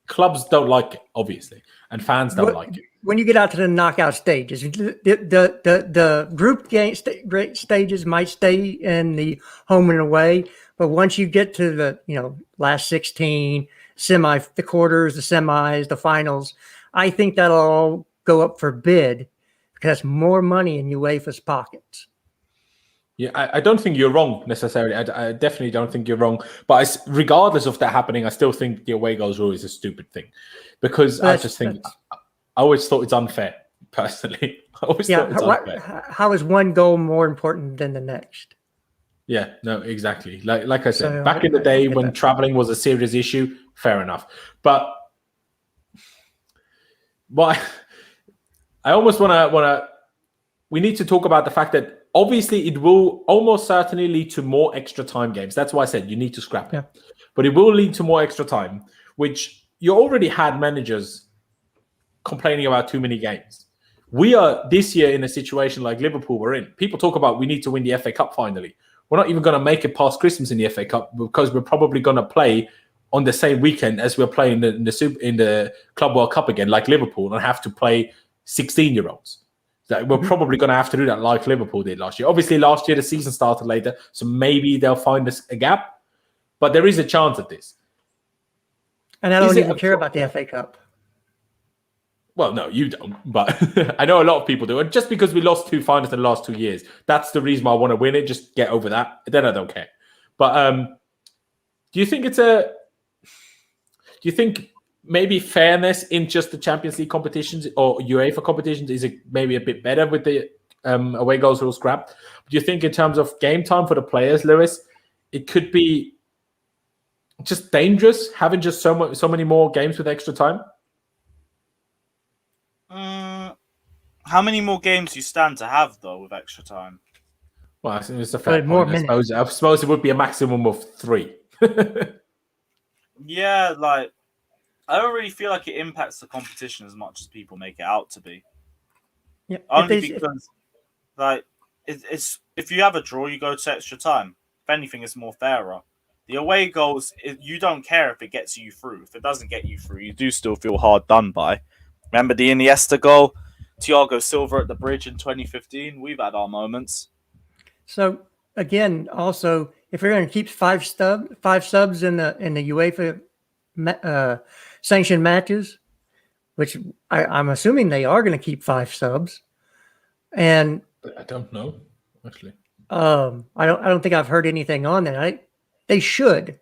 clubs don't like it, obviously, and fans don't like it. When you get out to the knockout stages, the group game stages might stay in the home and away, but once you get to the last 16, the quarters, the semis, the finals, I think that'll all go up for bid, because that's more money in UEFA's pockets. Yeah, I don't think you're wrong necessarily. I definitely don't think you're wrong. But regardless of that happening, I still think the away goals rule is a stupid thing, because I always thought it's unfair, personally. I always thought it's unfair. How is one goal more important than the next? Yeah, no, exactly. Like I said, back in the day when traveling was a serious issue, fair enough. But I almost want to. We need to talk about the fact that obviously it will almost certainly lead to more extra time games. That's why I said you need to scrap it. Yeah. But it will lead to more extra time, which you already had managers complaining about too many games. We are this year in a situation like Liverpool were in. People talk about we need to win the FA Cup finally. We're not even going to make it past Christmas in the FA Cup, because we're probably going to play on the same weekend as we're playing in the Club World Cup again, like Liverpool, and have to play 16-year-olds. So we're probably going to have to do that like Liverpool did last year. Obviously, last year the season started later, so maybe they'll find us a gap. But there is a chance at this. And I don't even care about the FA Cup. Well, no, you don't. But I know a lot of people do. And just because we lost 2 finals in the last 2 years, that's the reason why I want to win it. Just get over that. Then I don't care. But do you think it's a... Do you think maybe fairness in just the Champions League competitions or UEFA competitions is maybe a bit better with the away goals rule scrapped? Do you think in terms of game time for the players, Lewis, it could be just dangerous having just so many more games with extra time? How many more games do you stand to have though with extra time? Well, it's a fair more point. I suppose it would be a maximum of 3. Yeah, like I don't really feel like it impacts the competition as much as people make it out to be. Yeah, Only because, like, it's if you have a draw, you go to extra time. If anything, it's more fairer. The away goals, you don't care if it gets you through. If it doesn't get you through, you do still feel hard done by. Remember the Iniesta goal? Thiago Silva at the bridge in 2015? We've had our moments. So, again, also, if you're going to keep five subs in the UEFA sanctioned matches, which I'm assuming they are going to keep 5 subs, and I don't know actually. I don't think I've heard anything on that. They should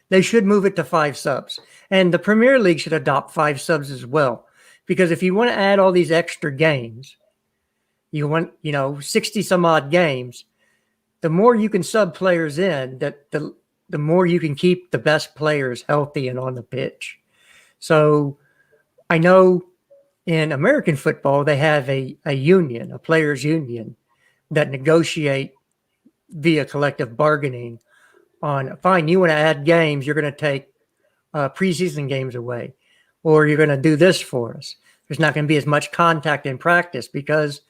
move it to 5 subs, and the Premier League should adopt 5 subs as well, because if you want to add all these extra games, you want 60 some odd games. The more you can sub players in, the more you can keep the best players healthy and on the pitch. So I know in American football, they have a union, a players union that negotiate via collective bargaining on, fine, you want to add games, you're going to take preseason games away, or you're going to do this for us. There's not going to be as much contact in practice because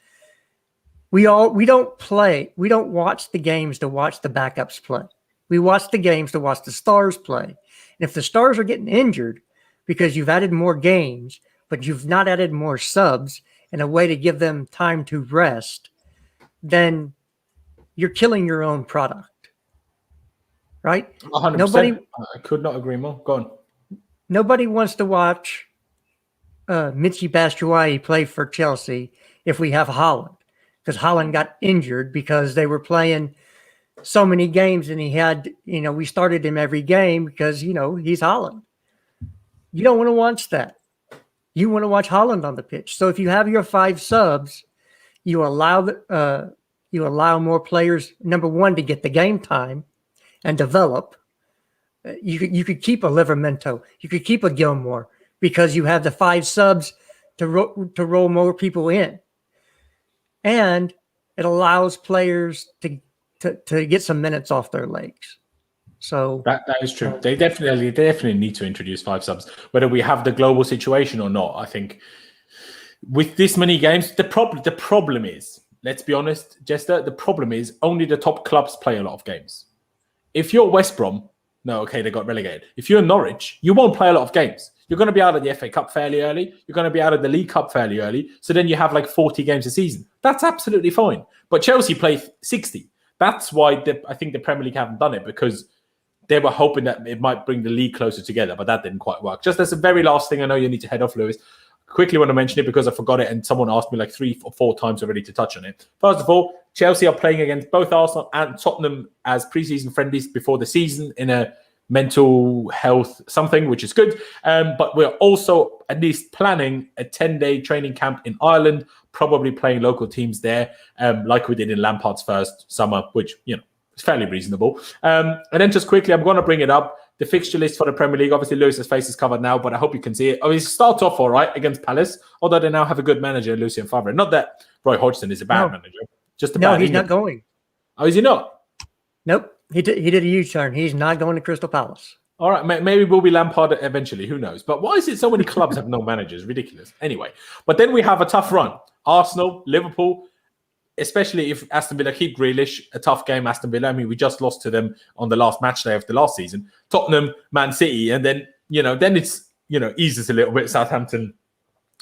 we don't watch the games to watch the backups play. We watch the games to watch the stars play. And if the stars are getting injured because you've added more games, but you've not added more subs and a way to give them time to rest, then you're killing your own product. Right? 100%. I could not agree more. Go on. Nobody wants to watch Michy Batshuayi play for Chelsea if we have Haaland, because Haaland got injured because they were playing so many games and he had, we started him every game because, he's Haaland. You don't want to watch that. You want to watch Haaland on the pitch. So if you have your 5 subs, you allow more players, number one, to get the game time and develop. You could keep a Livramento. You could keep a Gilmour because you have the 5 subs to roll more people in. And it allows players to get some minutes off their legs. So that is true. They definitely need to introduce 5 subs, whether we have the global situation or not. I think with this many games, the problem is, let's be honest, Jester, the problem is only the top clubs play a lot of games. If you're West Brom, no, okay, they got relegated. If you're Norwich, you won't play a lot of games. You're going to be out of the FA Cup fairly early. You're going to be out of the League Cup fairly early. So then you have like 40 games a season. That's absolutely fine. But Chelsea play 60. That's why I think the Premier League haven't done it, because they were hoping that it might bring the league closer together, but that didn't quite work. Just as a very last thing, I know you need to head off, Lewis. Quickly want to mention it because I forgot it and someone asked me like 3 or 4 times already to touch on it. First of all, Chelsea are playing against both Arsenal and Tottenham as pre-season friendlies before the season in a mental health something, which is good. But we're also at least planning a 10-day training camp in Ireland, probably playing local teams there, like we did in Lampard's first summer, which, is fairly reasonable. And then just quickly, I'm going to bring it up. The fixture list for the Premier League, obviously Lewis's face is covered now, but I hope you can see it. It starts off all right against Palace, although they now have a good manager, Lucien Favre. Not that Roy Hodgson is a bad manager. Just a bad. No, he's not going. Oh, is he not? Nope. He did a U-turn. He's not going to Crystal Palace. All right, maybe we'll be Lampard eventually. Who knows? But why is it so many clubs have no managers? Ridiculous. Anyway, but then we have a tough run. Arsenal, Liverpool, especially if Aston Villa keep Grealish, a tough game, Aston Villa. I mean, we just lost to them on the last match day of the last season. Tottenham, Man City, and then, then it's, eases a little bit. Southampton,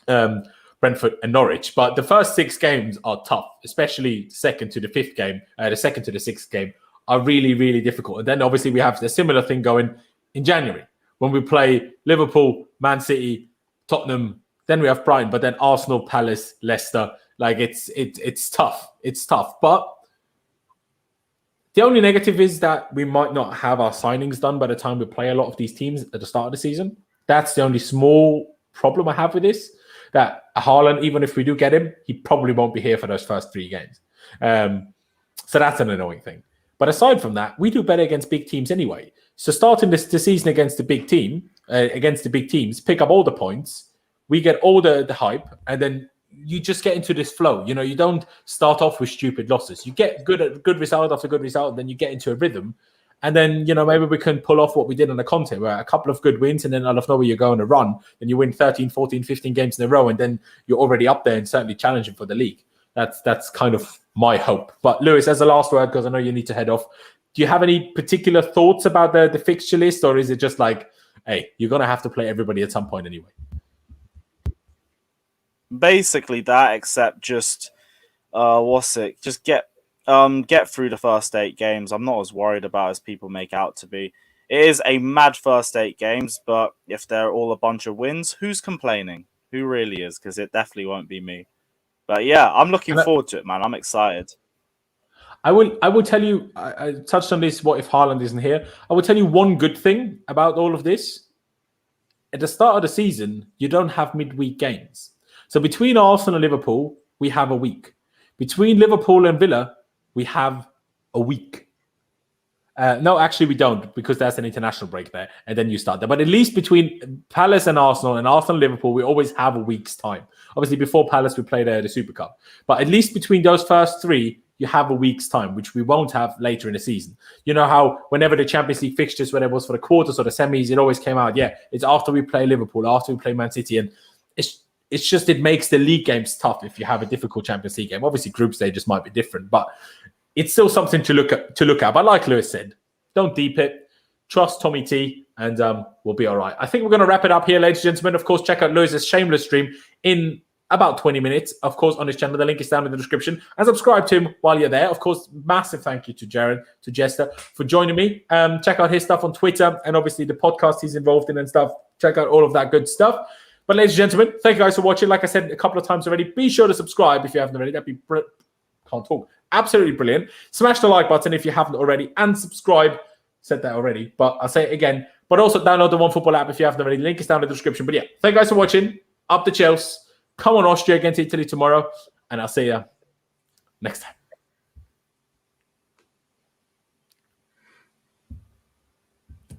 Brentford and Norwich. But the first 6 games are tough, especially the second to the 6th game are really, really difficult. And then obviously we have the similar thing going in January when we play Liverpool, Man City, Tottenham, then we have Brighton, but then Arsenal, Palace, Leicester. Like it's tough. It's tough. But the only negative is that we might not have our signings done by the time we play a lot of these teams at the start of the season. That's the only small problem I have with this. That Haaland, even if we do get him, he probably won't be here for those first 3 games. So that's an annoying thing. But aside from that, we do better against big teams anyway. So starting this season against the big teams, pick up all the points, we get all the hype, and then you just get into this flow. You know, you don't start off with stupid losses. You get good result after good result, and then you get into a rhythm. And then, you know, maybe we can pull off what we did on the Conte, where a couple of good wins, and then out of nowhere you go on a run, and you win 13, 14, 15 games in a row, and then you're already up there and certainly challenging for the league. That's kind of my hope. But Lewis, as a last word, because I know you need to head off, do you have any particular thoughts about the fixture list, or is it just like, hey, you're going to have to play everybody at some point anyway? Basically that, except just, just get through the first 8 games. I'm not as worried about as people make out to be. It is a mad first 8 games, but if they're all a bunch of wins, who's complaining? Who really is? Because it definitely won't be me. But yeah, I'm looking forward to it, man. I'm excited. I will tell you, I touched on this, what if Haaland isn't here? I will tell you one good thing about all of this. At the start of the season, you don't have midweek games. So between Arsenal and Liverpool, we have a week. Between Liverpool and Villa, we have a week. No, actually we don't, because there's an international break there, and then you start there. But at least between Palace and Arsenal and Liverpool, we always have a week's time. Obviously, before Palace, we played the Super Cup. But at least between those first 3, you have a week's time, which we won't have later in the season. You know how whenever the Champions League fixtures, whether it was for the quarters or the semis, it always came out, yeah, it's after we play Liverpool, after we play Man City, and it's just, it makes the league games tough if you have a difficult Champions League game. Obviously, group stages might be different, but it's still something to look at. But like Lewis said, don't deep it. Trust Tommy T, and we'll be all right. I think we're going to wrap it up here, ladies and gentlemen. Of course, check out Lewis's shameless stream in about 20 minutes, of course, on his channel. The link is down in the description. And subscribe to him while you're there. Of course, massive thank you to Jared, to Jester, for joining me. Check out his stuff on Twitter, and obviously the podcast he's involved in and stuff. Check out all of that good stuff. But ladies and gentlemen, thank you guys for watching. Like I said a couple of times already, be sure to subscribe if you haven't already. That'd be can't talk. Absolutely brilliant. Smash the like button if you haven't already, and subscribe. Said that already, but I'll say it again. But also download the OneFootball app if you haven't already. Link is down in the description. But yeah, thank you guys for watching. Up the Chelsea. Come on, Austria against Italy tomorrow, and I'll see you next time.